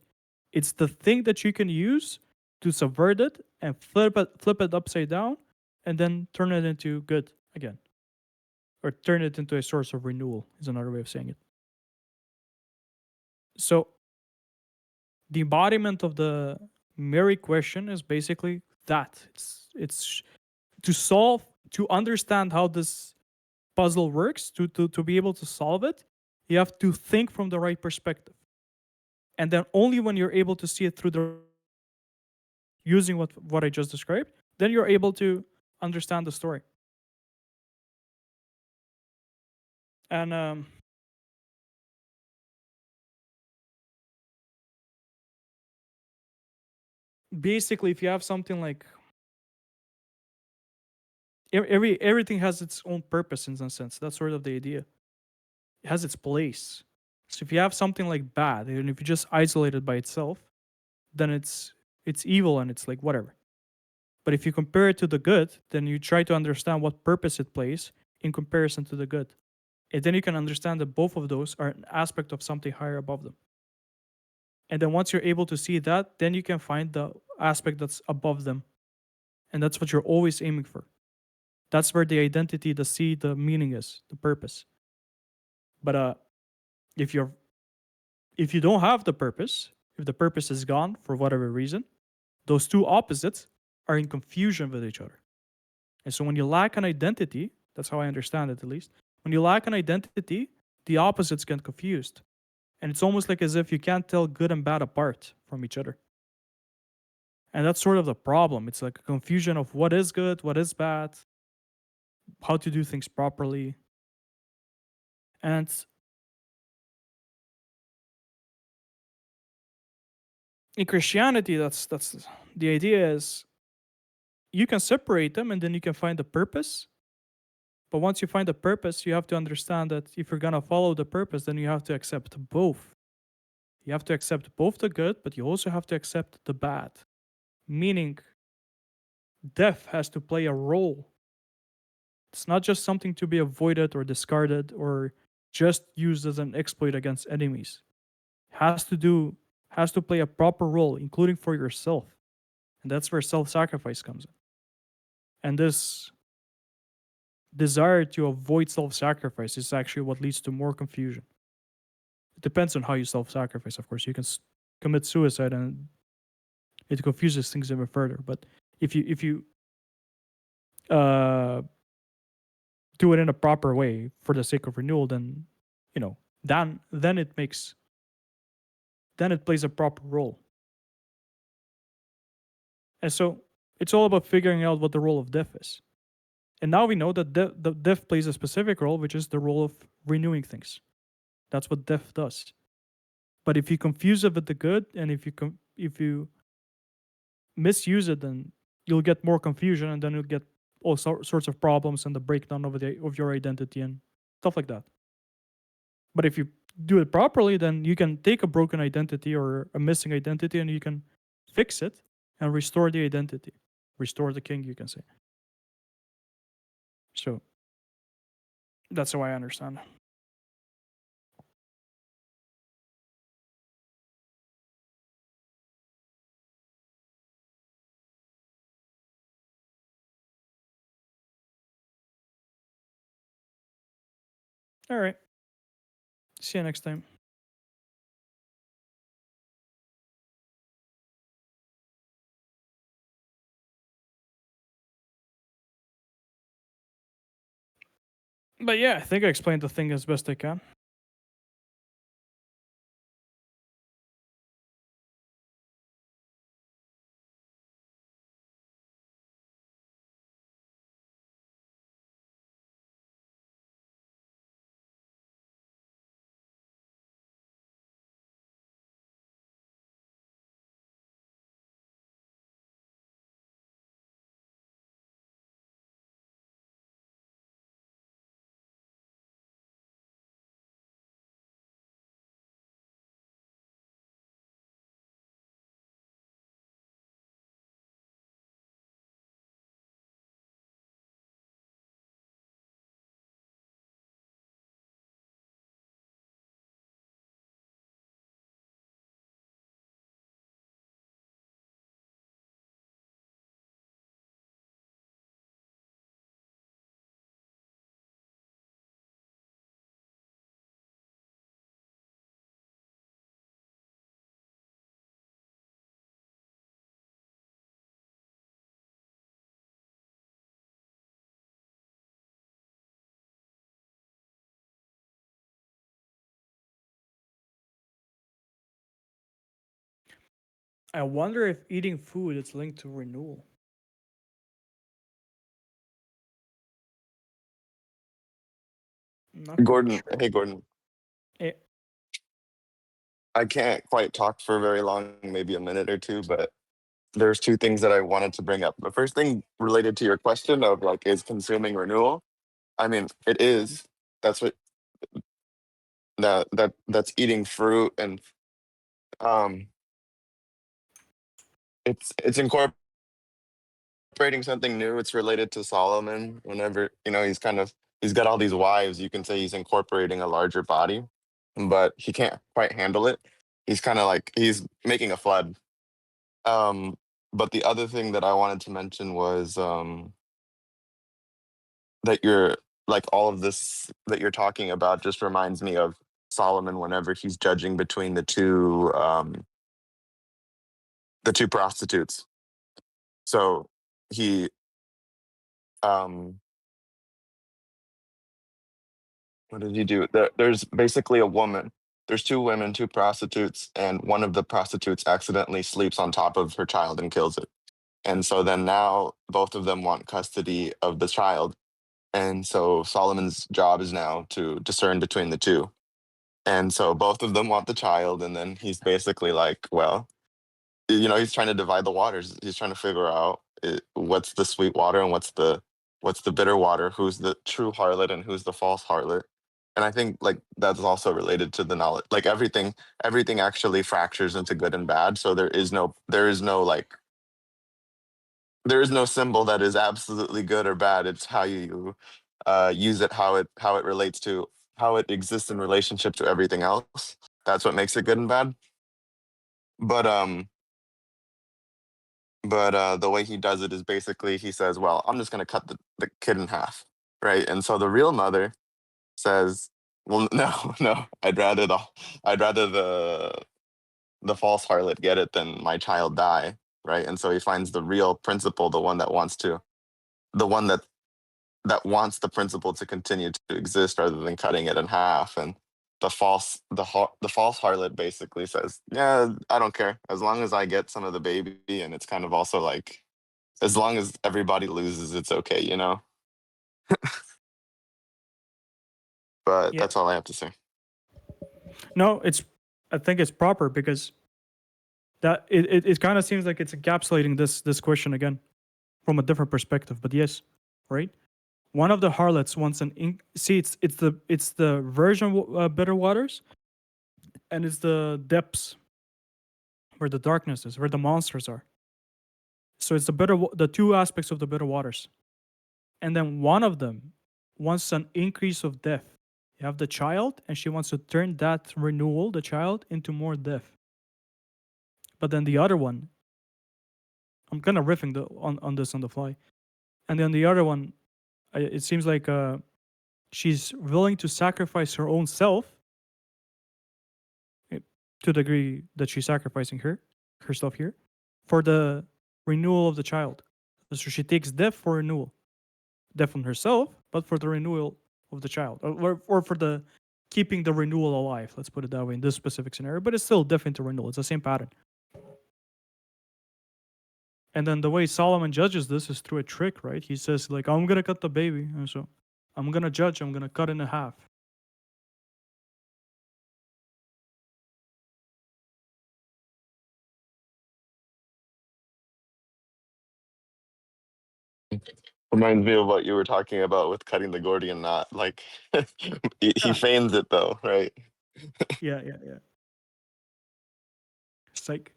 It's the thing that you can use to subvert it and flip it upside down and then turn it into good again. Or turn it into a source of renewal is another way of saying it. So the embodiment of the Mary question is basically that. It's to understand how this puzzle works, to be able to solve it, you have to think from the right perspective. And then only when you're able to see it through the using what I just described, then you're able to understand the story. And basically, if you have something like everything has its own purpose in some sense. That's sort of the idea. It has its place. So if you have something like bad, and if you just isolate it by itself, then it's evil and it's like whatever. But if you compare it to the good, then you try to understand what purpose it plays in comparison to the good. And then you can understand that both of those are an aspect of something higher above them. And then once you're able to see that, then you can find the aspect that's above them. And that's what you're always aiming for. That's where the identity, the seed, the meaning is, the purpose. But if you don't have the purpose, if the purpose is gone for whatever reason, those two opposites are in confusion with each other. And so when you lack an identity, that's how I understand it at least. When you lack an identity, the opposites get confused. And it's almost like as if you can't tell good and bad apart from each other. And that's sort of the problem. It's like a confusion of what is good, what is bad, how to do things properly. And in Christianity, that's the idea is you can separate them and then you can find the purpose. But once you find the purpose, you have to understand that if you're gonna follow the purpose, then you have to accept both. You have to accept both the good, but you also have to accept the bad. Meaning death has to play a role It's not just something to be avoided or discarded or just used as an exploit against enemies. Has to play a proper role, including for yourself. And that's where self-sacrifice comes in. And this desire to avoid self-sacrifice is actually what leads to more confusion. It depends on how you self-sacrifice, of course. You can commit suicide and it confuses things even further. But if you do it in a proper way for the sake of renewal, then then it plays a proper role. And so it's all about figuring out what the role of death is. And now we know that the death plays a specific role, which is the role of renewing things. That's what death does. But if you confuse it with the good, and if you misuse it, then you'll get more confusion, and then you'll get all sorts of problems and the breakdown of your identity and stuff like that. But if you do it properly, then you can take a broken identity or a missing identity and you can fix it and restore the identity, restore the king, you can say. So that's how I understand. All right. See you next time. But yeah, I think I explained the thing as best I can. I wonder if eating food is linked to renewal. Not quite Gordon, sure. hey Gordon, Eh, I can't quite talk for very long, maybe a minute or two, but there's two things that I wanted to bring up. The first thing related to your question of like, is consuming renewal? I mean, it is. That's what that's eating fruit and um it's incorporating something new. It's related to Solomon. Whenever, he's got all these wives, you can say he's incorporating a larger body, but he can't quite handle it. He's kind of like he's making a flood. But the other thing that I wanted to mention was that you're like all of this that you're talking about just reminds me of Solomon whenever he's judging between the two prostitutes. So he um what did he do? There's basically a woman. There's two women, two prostitutes, and one of the prostitutes accidentally sleeps on top of her child and kills it. And so then now both of them want custody of the child. And so Solomon's job is now to discern between the two. And so both of them want the child. And then he's basically like, well, he's trying to divide the waters. He's trying to figure out what's the sweet water and what's the bitter water, who's the true harlot and who's the false harlot. And I think like that's also related to the knowledge. Like everything actually fractures into good and bad. So there is no symbol that is absolutely good or bad. It's how you use it how it relates to how it exists in relationship to everything else. That's what makes it good and bad. But the way he does it is basically he says, well, I'm just going to cut the kid in half, right? And so the real mother says, well, no, no, I'd rather the false harlot get it than my child die, right? And so he finds the real principal, the one that wants to, the one that wants the principle to continue to exist rather than cutting it in half. And the false harlot basically says, yeah, I don't care as long as I get some of the baby. And it's kind of also like, as long as everybody loses, it's okay, you know. But Yeah. that's all I have to say. No, I think it's proper because that it kind of seems like it's encapsulating this question again from a different perspective. But yes, right? One of the harlots wants see it's the version of bitter waters, and it's the depths where the darkness is, where the monsters are. So it's the two aspects of the bitter waters, and then one of them wants an increase of death. You have the child, and she wants to turn that renewal, the child, into more death. But then the other one, I'm kind of riffing on this on the fly, and then the other one, it seems like she's willing to sacrifice her own self to the degree that she's sacrificing herself here for the renewal of the child. So she takes death for renewal, death on herself, but for the renewal of the child, or for the keeping the renewal alive. Let's put it that way in this specific scenario, but it's still death into renewal. It's the same pattern. And then the way Solomon judges this is through a trick, right? He says like, I'm gonna cut the baby, and so I'm gonna judge. I'm gonna cut in half. Reminds me of what you were talking about with cutting the Gordian knot. Like he feigns it though, right? Yeah. Psych.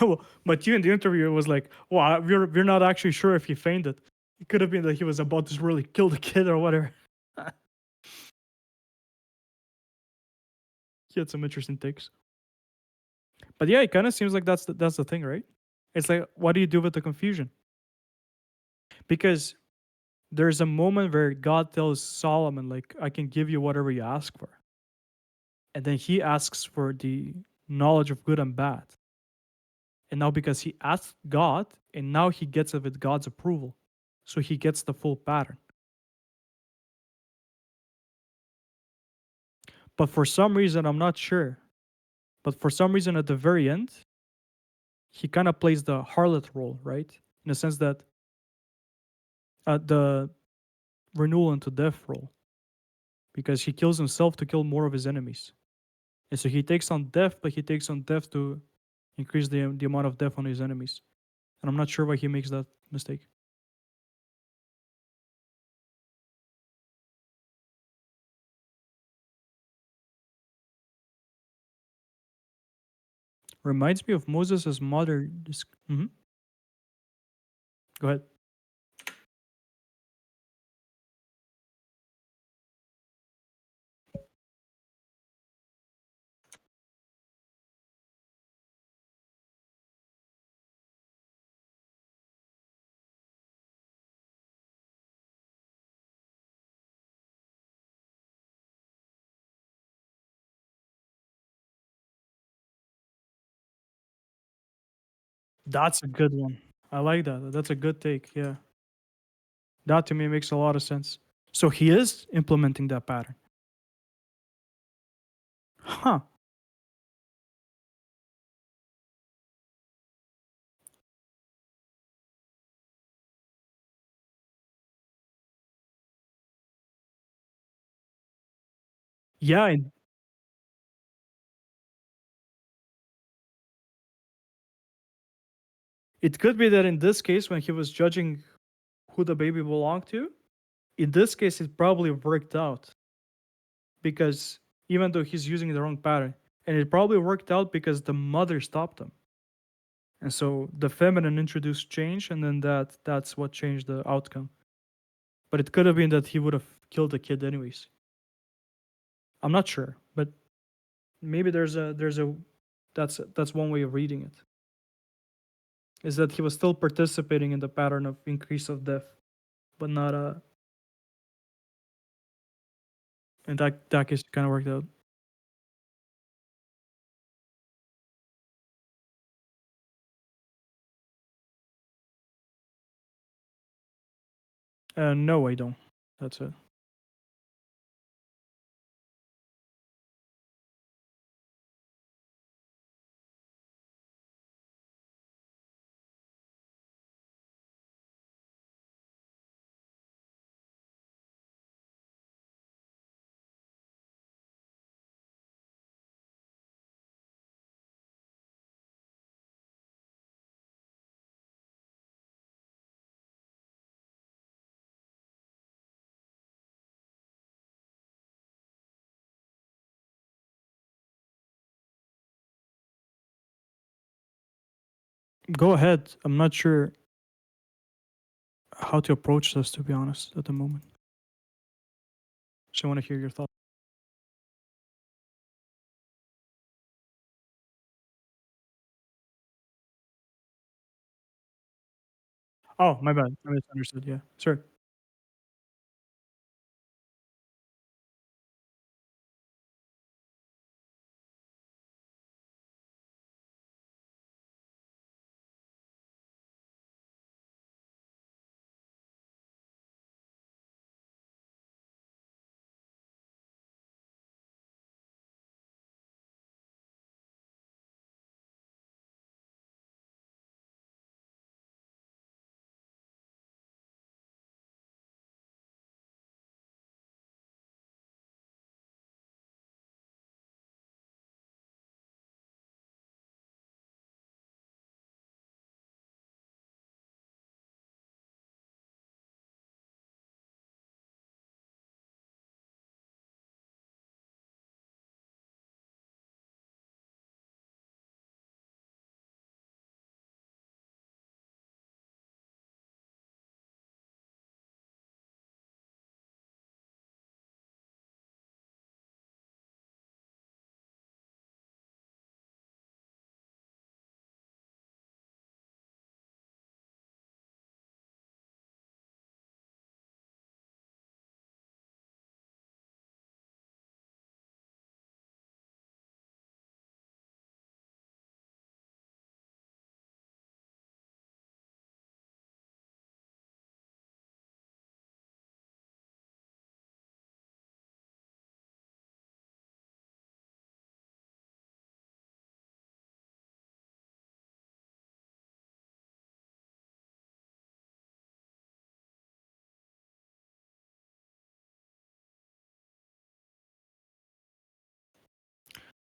Well, but you in the interview was like, well, we're not actually sure if he feigned it. It could have been that he was about to really kill the kid or whatever. He had some interesting takes. But yeah, it kind of seems like that's the thing, right? It's like, what do you do with the confusion? Because there's a moment where God tells Solomon, like, I can give you whatever you ask for. And then he asks for the knowledge of good and bad. And now because he asked God, and now he gets it with God's approval. So he gets the full pattern. But for some reason, I'm not sure. But for some reason, at the very end, he kind of plays the harlot role, right? In the sense that the renewal into death role, because he kills himself to kill more of his enemies. And so he takes on death, but he takes on death to increase the amount of death on his enemies. And I'm not sure why he makes that mistake. Reminds me of Moses' mother. Go ahead. That's a good one. I like that. That's a good take. Yeah. That to me makes a lot of sense. So he is implementing that pattern. Huh. Yeah. And it could be that in this case, when he was judging who the baby belonged to, in this case, it probably worked out. Because even though he's using the wrong pattern, and it probably worked out because the mother stopped him. And so the feminine introduced change, and then that's what changed the outcome. But it could have been that he would have killed the kid anyways. I'm not sure, but maybe there's a that's one way of reading it. Is that he was still participating in the pattern of increase of death, but not in that case it kind of worked out. No, I don't. That's it. Go ahead. I'm not sure how to approach this, to be honest, at the moment. So I want to hear your thoughts. Oh, my bad. I misunderstood. Yeah, sorry.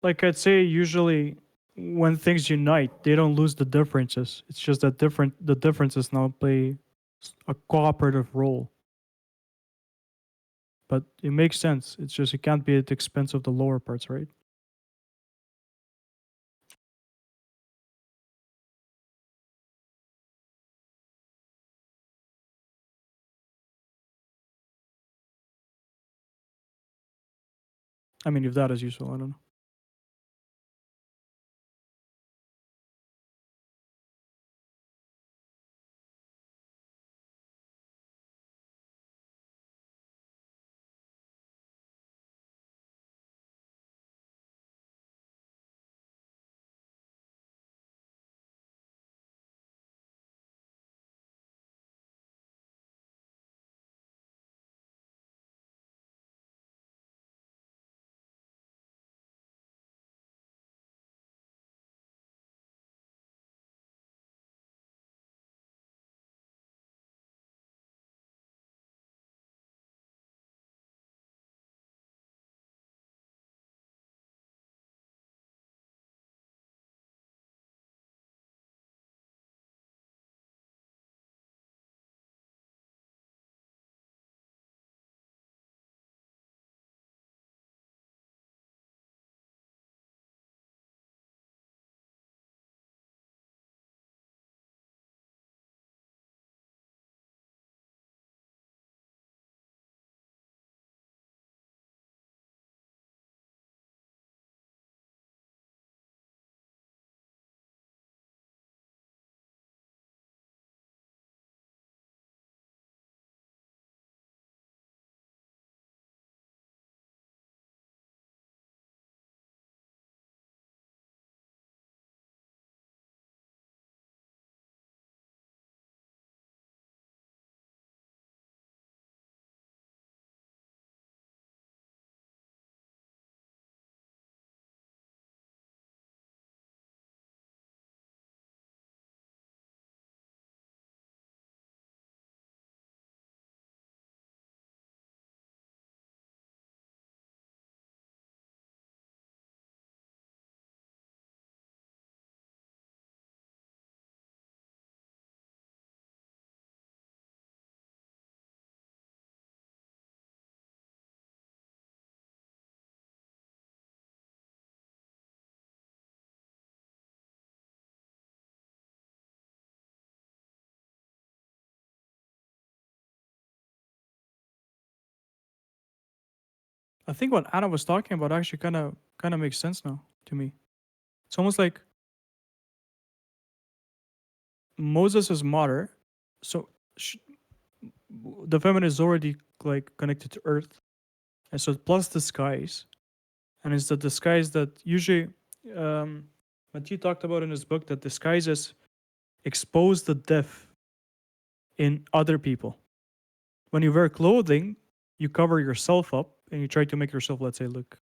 Like I'd say, usually when things unite, they don't lose the differences. It's just that the differences now play a cooperative role. But it makes sense. It's just it can't be at the expense of the lower parts, right? I mean, if that is useful, I don't know. I think what Anna was talking about actually kind of makes sense now to me. It's almost like Moses' mother, so the feminine is already like connected to Earth, and so plus the skies, and it's the disguise that usually Matthew talked about in his book that disguises expose the deaf in other people. When you wear clothing, you cover yourself up and you try to make yourself, let's say, look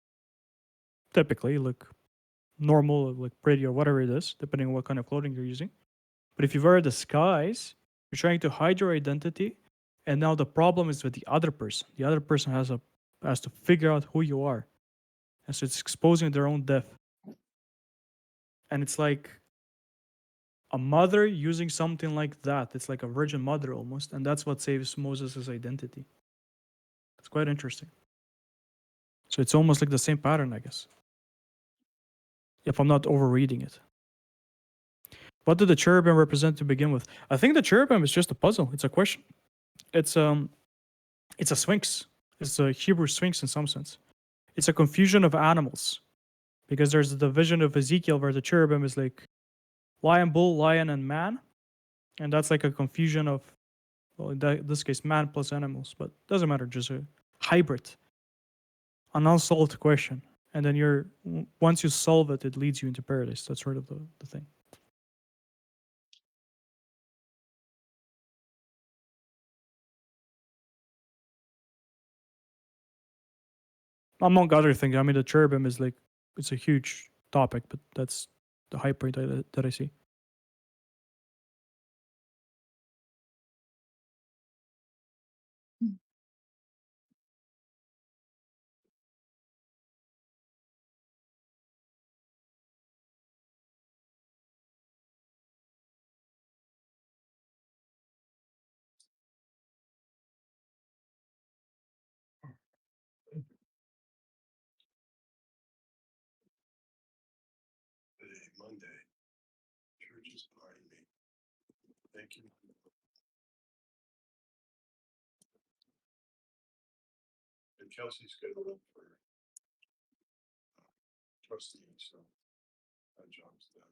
normal, or look pretty, or whatever it is, depending on what kind of clothing you're using. But if you wear a disguise, you're trying to hide your identity, and now the problem is with the other person. The other person has to figure out who you are, and so it's exposing their own death. And it's like a mother using something like that. It's like a virgin mother almost, and that's what saves Moses' identity. It's quite interesting. So it's almost like the same pattern, I guess, if I'm not overreading it. What did the cherubim represent to begin with? I think the cherubim is just a puzzle. It's a question. It's a sphinx. It's a Hebrew sphinx in some sense. It's a confusion of animals, because there's the vision of Ezekiel where the cherubim is like lion, bull, lion, and man, and that's like a confusion of, well, in this case, man plus animals, but doesn't matter. Just a hybrid, an unsolved question, and then once you solve it, it leads you into paradise. That's sort of the thing. Among other things, I mean, the cherubim is like, it's a huge topic, but that's the high point that I see. Monday, church is behind me. Thank you. And Kelsey's going to look for trustee, so that job's done.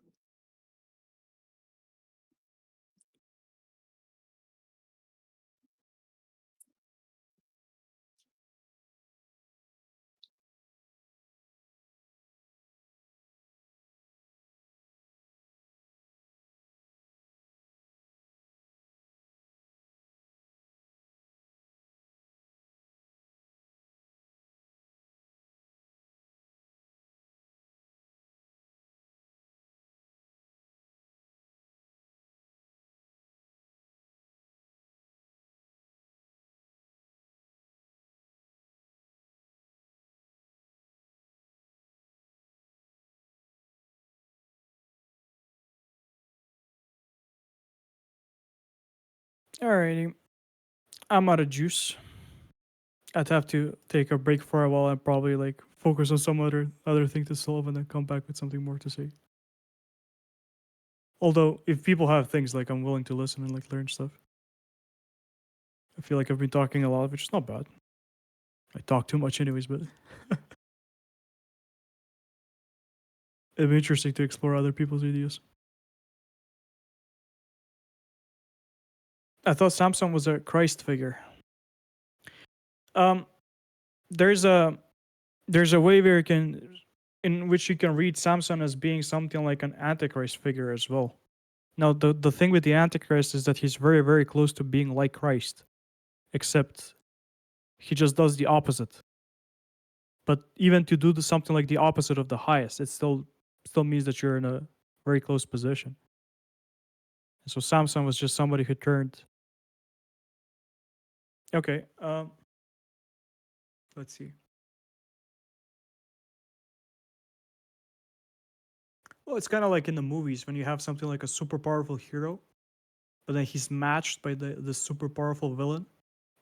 Alrighty, I'm out of juice. I'd have to take a break for a while and probably like focus on some other thing to solve, and then come back with something more to say. Although, if people have things, like, I'm willing to listen and like learn stuff. I feel like I've been talking a lot, which is not bad. I talk too much anyways, but it'd be interesting to explore other people's ideas. I thought Samson was a Christ figure. There's a way where in which you can read Samson as being something like an Antichrist figure as well. Now, the thing with the Antichrist is that he's very, very close to being like Christ, except he just does the opposite. But even to do something like the opposite of the highest, it still means that you're in a very close position. And so Samson was just somebody who turned. Okay, let's see. Well, it's kind of like in the movies when you have something like a super powerful hero, but then he's matched by the super powerful villain.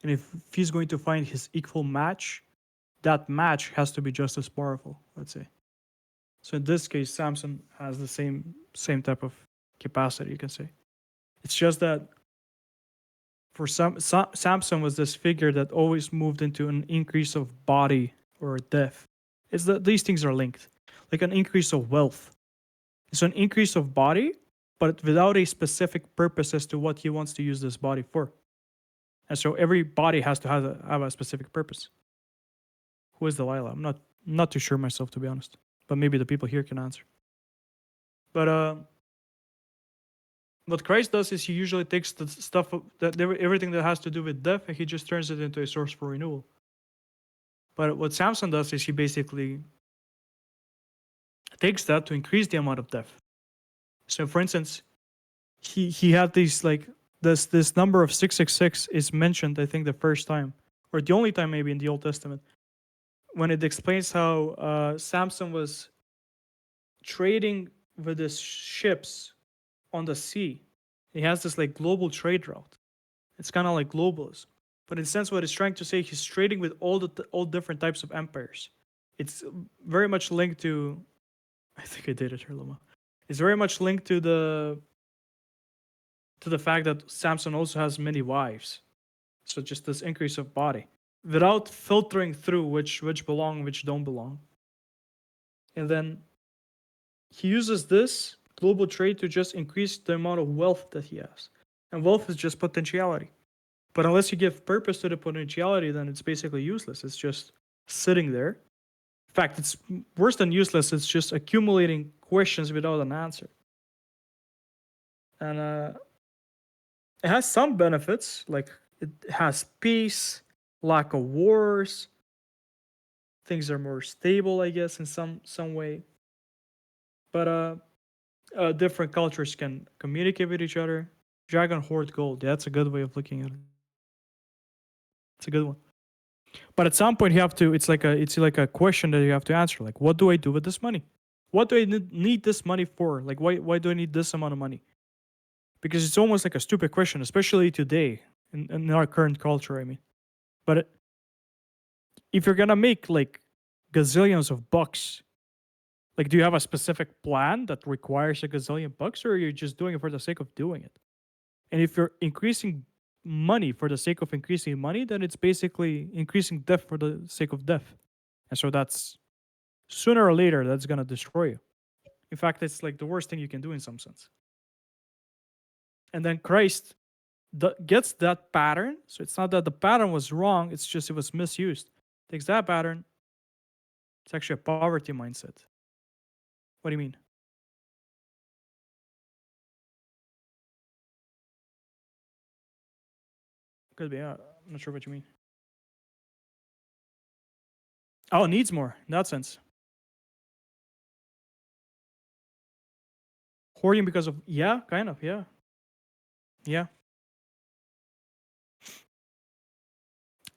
And if he's going to find his equal match, that match has to be just as powerful, let's say. So in this case, Samson has the same type of capacity, you can say. It's just that for Samson was this figure that always moved into an increase of body or death is that these things are linked. Like an increase of wealth. It's an increase of body, but without a specific purpose as to what he wants to use this body for. And so every body has to have a specific purpose. Who is Delilah? I'm not too sure myself, to be honest. But maybe the people here can answer. But what Christ does is he usually takes the stuff everything that has to do with death and he just turns it into a source for renewal. But what Samson does is he basically takes that to increase the amount of death. So for instance, he had these like this number of 666 is mentioned, I think, the first time, or the only time maybe in the Old Testament, when it explains how Samson was trading with his ships on the sea. He has this like global trade route. It's kind of like globalism. But in a sense, what it's trying to say, he's trading with all different types of empires. It's very much linked to, I think I did it here, Loma. It's very much linked to the fact that Samson also has many wives. So just this increase of body without filtering through which belong, which don't belong. And then he uses this global trade to just increase the amount of wealth that he has. And wealth is just potentiality. But unless you give purpose to the potentiality, then it's basically useless. It's just sitting there. In fact, it's worse than useless. It's just accumulating questions without an answer. And it has some benefits, like it has peace, lack of wars. Things are more stable, I guess, in some way. But different cultures can communicate with each other. Dragon hoard gold. Yeah, that's a good way of looking at it. It's a good one. But at some point you have to, it's like a question that you have to answer. Like, what do I do with this money? What do I need this money for? Like, why do I need this amount of money? Because it's almost like a stupid question, especially today in our current culture, I mean. But if you're gonna make like gazillions of bucks, like, do you have a specific plan that requires a gazillion bucks, or are you just doing it for the sake of doing it? And if you're increasing money for the sake of increasing money, then it's basically increasing death for the sake of death. And so that's sooner or later that's gonna destroy you. In fact, it's like the worst thing you can do in some sense. And then Christ gets that pattern. So it's not that the pattern was wrong, it's just it was misused. Takes that pattern. It's actually a poverty mindset. What do you mean? Could be. I'm not sure what you mean. Oh, it needs more in that sense. Hoarding because of, yeah, kind of, yeah. Yeah.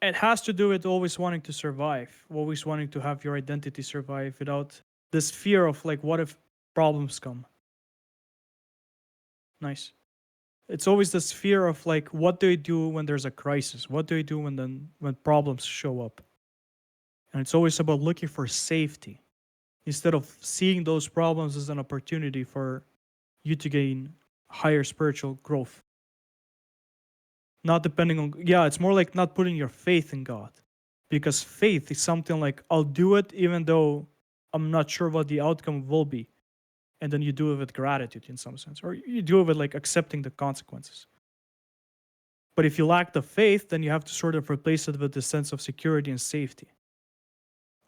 It has to do with always wanting to survive, always wanting to have your identity survive without this fear of like, what if problems come? Nice. It's always this fear of like, what do I do when there's a crisis? What do I do when problems show up? And it's always about looking for safety instead of seeing those problems as an opportunity for you to gain higher spiritual growth. Not depending on, yeah, it's more like not putting your faith in God. Because faith is something like, I'll do it even though I'm not sure what the outcome will be. And then you do it with gratitude in some sense. Or you do it with like accepting the consequences. But if you lack the faith, then you have to sort of replace it with the sense of security and safety.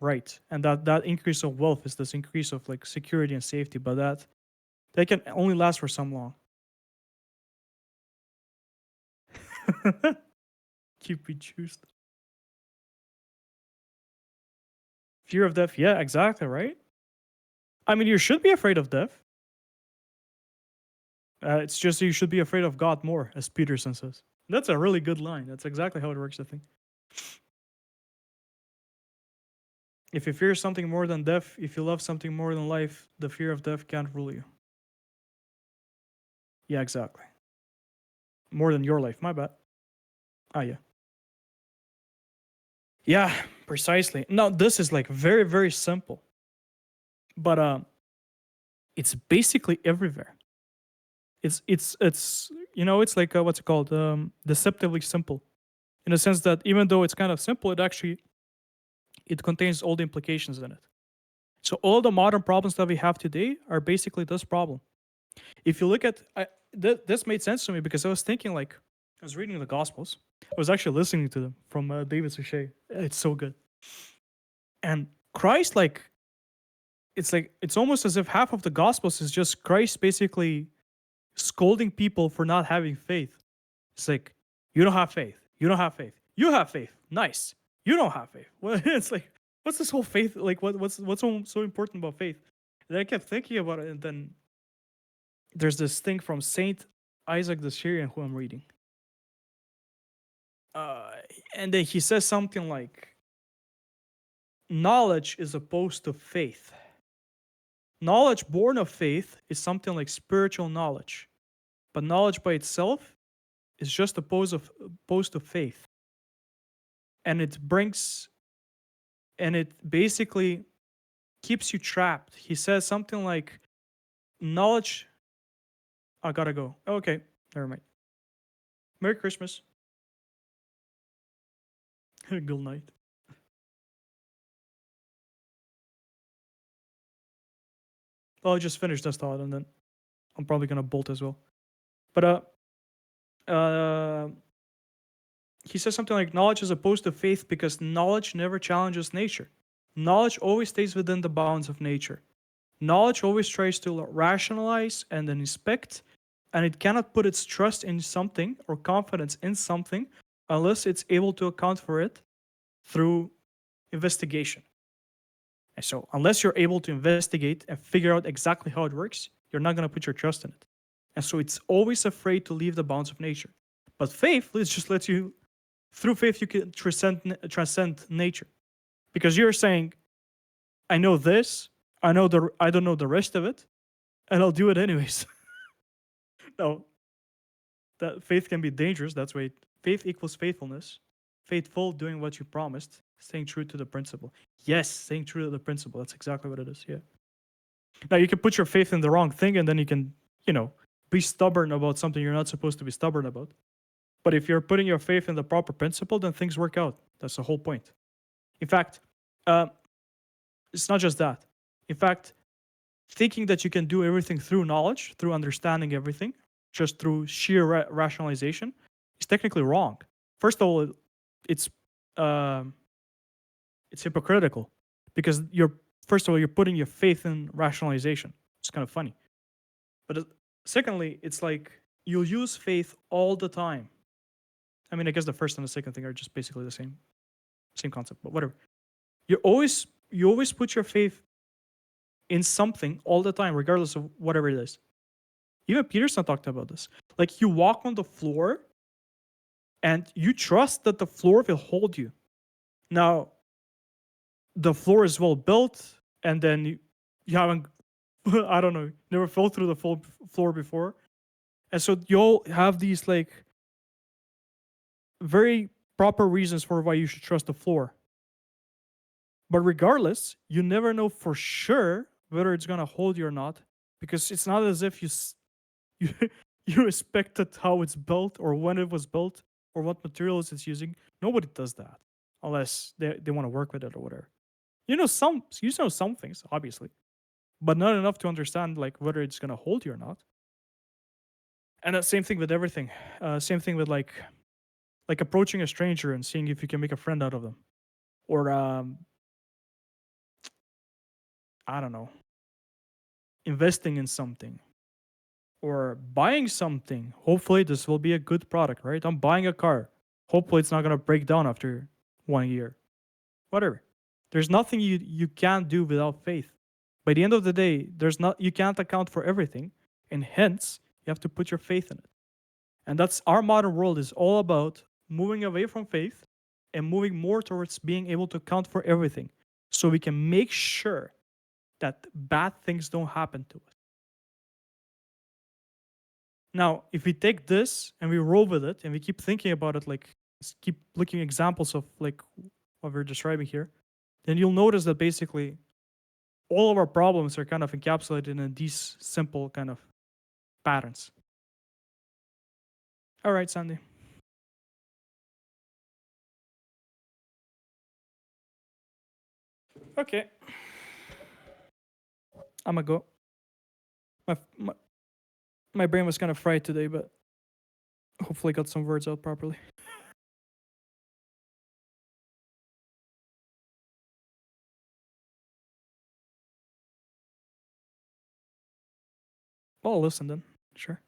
Right. And that increase of wealth is this increase of like security and safety. But that can only last for some long. Keep me choose. Fear of death. Yeah, exactly, right? I mean, you should be afraid of death. It's just you should be afraid of God more, as Peterson says. That's a really good line. That's exactly how it works, I think. If you fear something more than death, if you love something more than life, the fear of death can't rule you. Yeah, exactly. More than your life, my bad. Ah, yeah. Yeah, precisely. Now, this is like very, very simple. But it's basically everywhere. It's you know, it's like what's it called? Deceptively simple. In a sense that even though it's kind of simple, it it contains all the implications in it. So all the modern problems that we have today are basically this problem. If you look at this made sense to me because I was thinking, like, I was reading the Gospels. I was actually listening to them from David Suchet. It's so good. And Christ, like, it's almost as if half of the Gospels is just Christ basically scolding people for not having faith. It's like, you don't have faith. You don't have faith. You have faith. Nice. You don't have faith. Well, it's like, what's this whole faith? Like, what's so important about faith? And I kept thinking about it, and then there's this thing from Saint Isaac the Syrian who I'm reading. And then he says something like, knowledge is opposed to faith. Knowledge born of faith is something like spiritual knowledge, but knowledge by itself is just opposed to faith. And it basically keeps you trapped. He says something like, knowledge. I gotta go. Okay, never mind. Merry Christmas. Good night. Well, I just finished this thought, and then I'm probably gonna bolt as well. But he says something like, knowledge is opposed to faith because knowledge never challenges nature. Knowledge always stays within the bounds of nature. Knowledge always tries to rationalize and then inspect, and it cannot put its trust in something or confidence in something unless it's able to account for it through investigation. And so, unless you're able to investigate and figure out exactly how it works, you're not going to put your trust in it. And so, it's always afraid to leave the bounds of nature. But faith just lets you, through faith, you can transcend nature. Because you're saying, I know this, I don't know the rest of it, and I'll do it anyways. No, that faith can be dangerous. That's why faith equals faithfulness. Faithful, doing what you promised, staying true to the principle. Yes, staying true to the principle. That's exactly what it is. Yeah. Now you can put your faith in the wrong thing, and then you can, be stubborn about something you're not supposed to be stubborn about. But if you're putting your faith in the proper principle, then things work out. That's the whole point. In fact, it's not just that. In fact, thinking that you can do everything through knowledge, through understanding everything, just through sheer rationalization, is technically wrong. First of all, it's hypocritical because you're putting your faith in rationalization. It's kind of funny. But secondly, it's like you'll use faith all the time. I mean, I guess the first and the second thing are just basically the same concept, but whatever. You always put your faith in something all the time, regardless of whatever it is. Even Peterson talked about this. Like, you walk on the floor and you trust that the floor will hold you. Now, the floor is well built, and then you haven't, I don't know, never fell through the full floor before. And so you'll have these, like, very proper reasons for why you should trust the floor. But regardless, you never know for sure whether it's going to hold you or not, because it's not as if you respected how it's built or when it was built or what materials it's using. Nobody does that unless they want to work with it or whatever. You know some things, obviously, but not enough to understand, like, whether it's going to hold you or not. And the same thing with everything. Same thing with like approaching a stranger and seeing if you can make a friend out of them, or I don't know, investing in something or buying something. Hopefully this will be a good product, right? I'm buying a car. Hopefully it's not going to break down after 1 year. Whatever. There's nothing you can't do without faith. By the end of the day, you can't account for everything, and hence you have to put your faith in it. And that's our modern world is all about moving away from faith and moving more towards being able to account for everything, so we can make sure that bad things don't happen to us. Now, if we take this and we roll with it and we keep thinking about it, like, keep looking at examples of like what we're describing here, then you'll notice that basically all of our problems are kind of encapsulated in these simple kind of patterns. All right, Sandy. Okay. I'm gonna go. My, my, my brain was kind of fried today, but hopefully got some words out properly. Well, I'll listen then. Sure.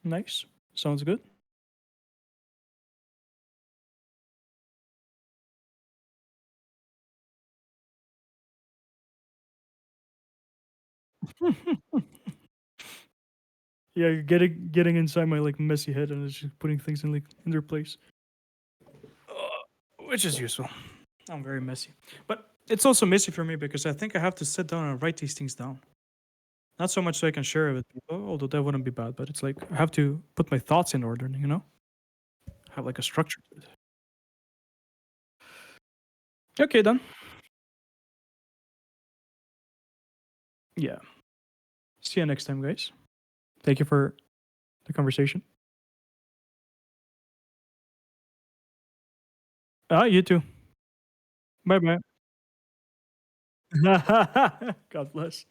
Nice. Sounds good. Yeah, you're getting inside my like messy head and it's just putting things in like in their place, which is useful. I'm very messy, but it's also messy for me because I think I have to sit down and write these things down. Not so much so I can share it with people, although that wouldn't be bad, but it's like I have to put my thoughts in order, you know? Have like a structure to it. Okay, then. Yeah. See you next time, guys. Thank you for the conversation. You too. Bye bye. God bless.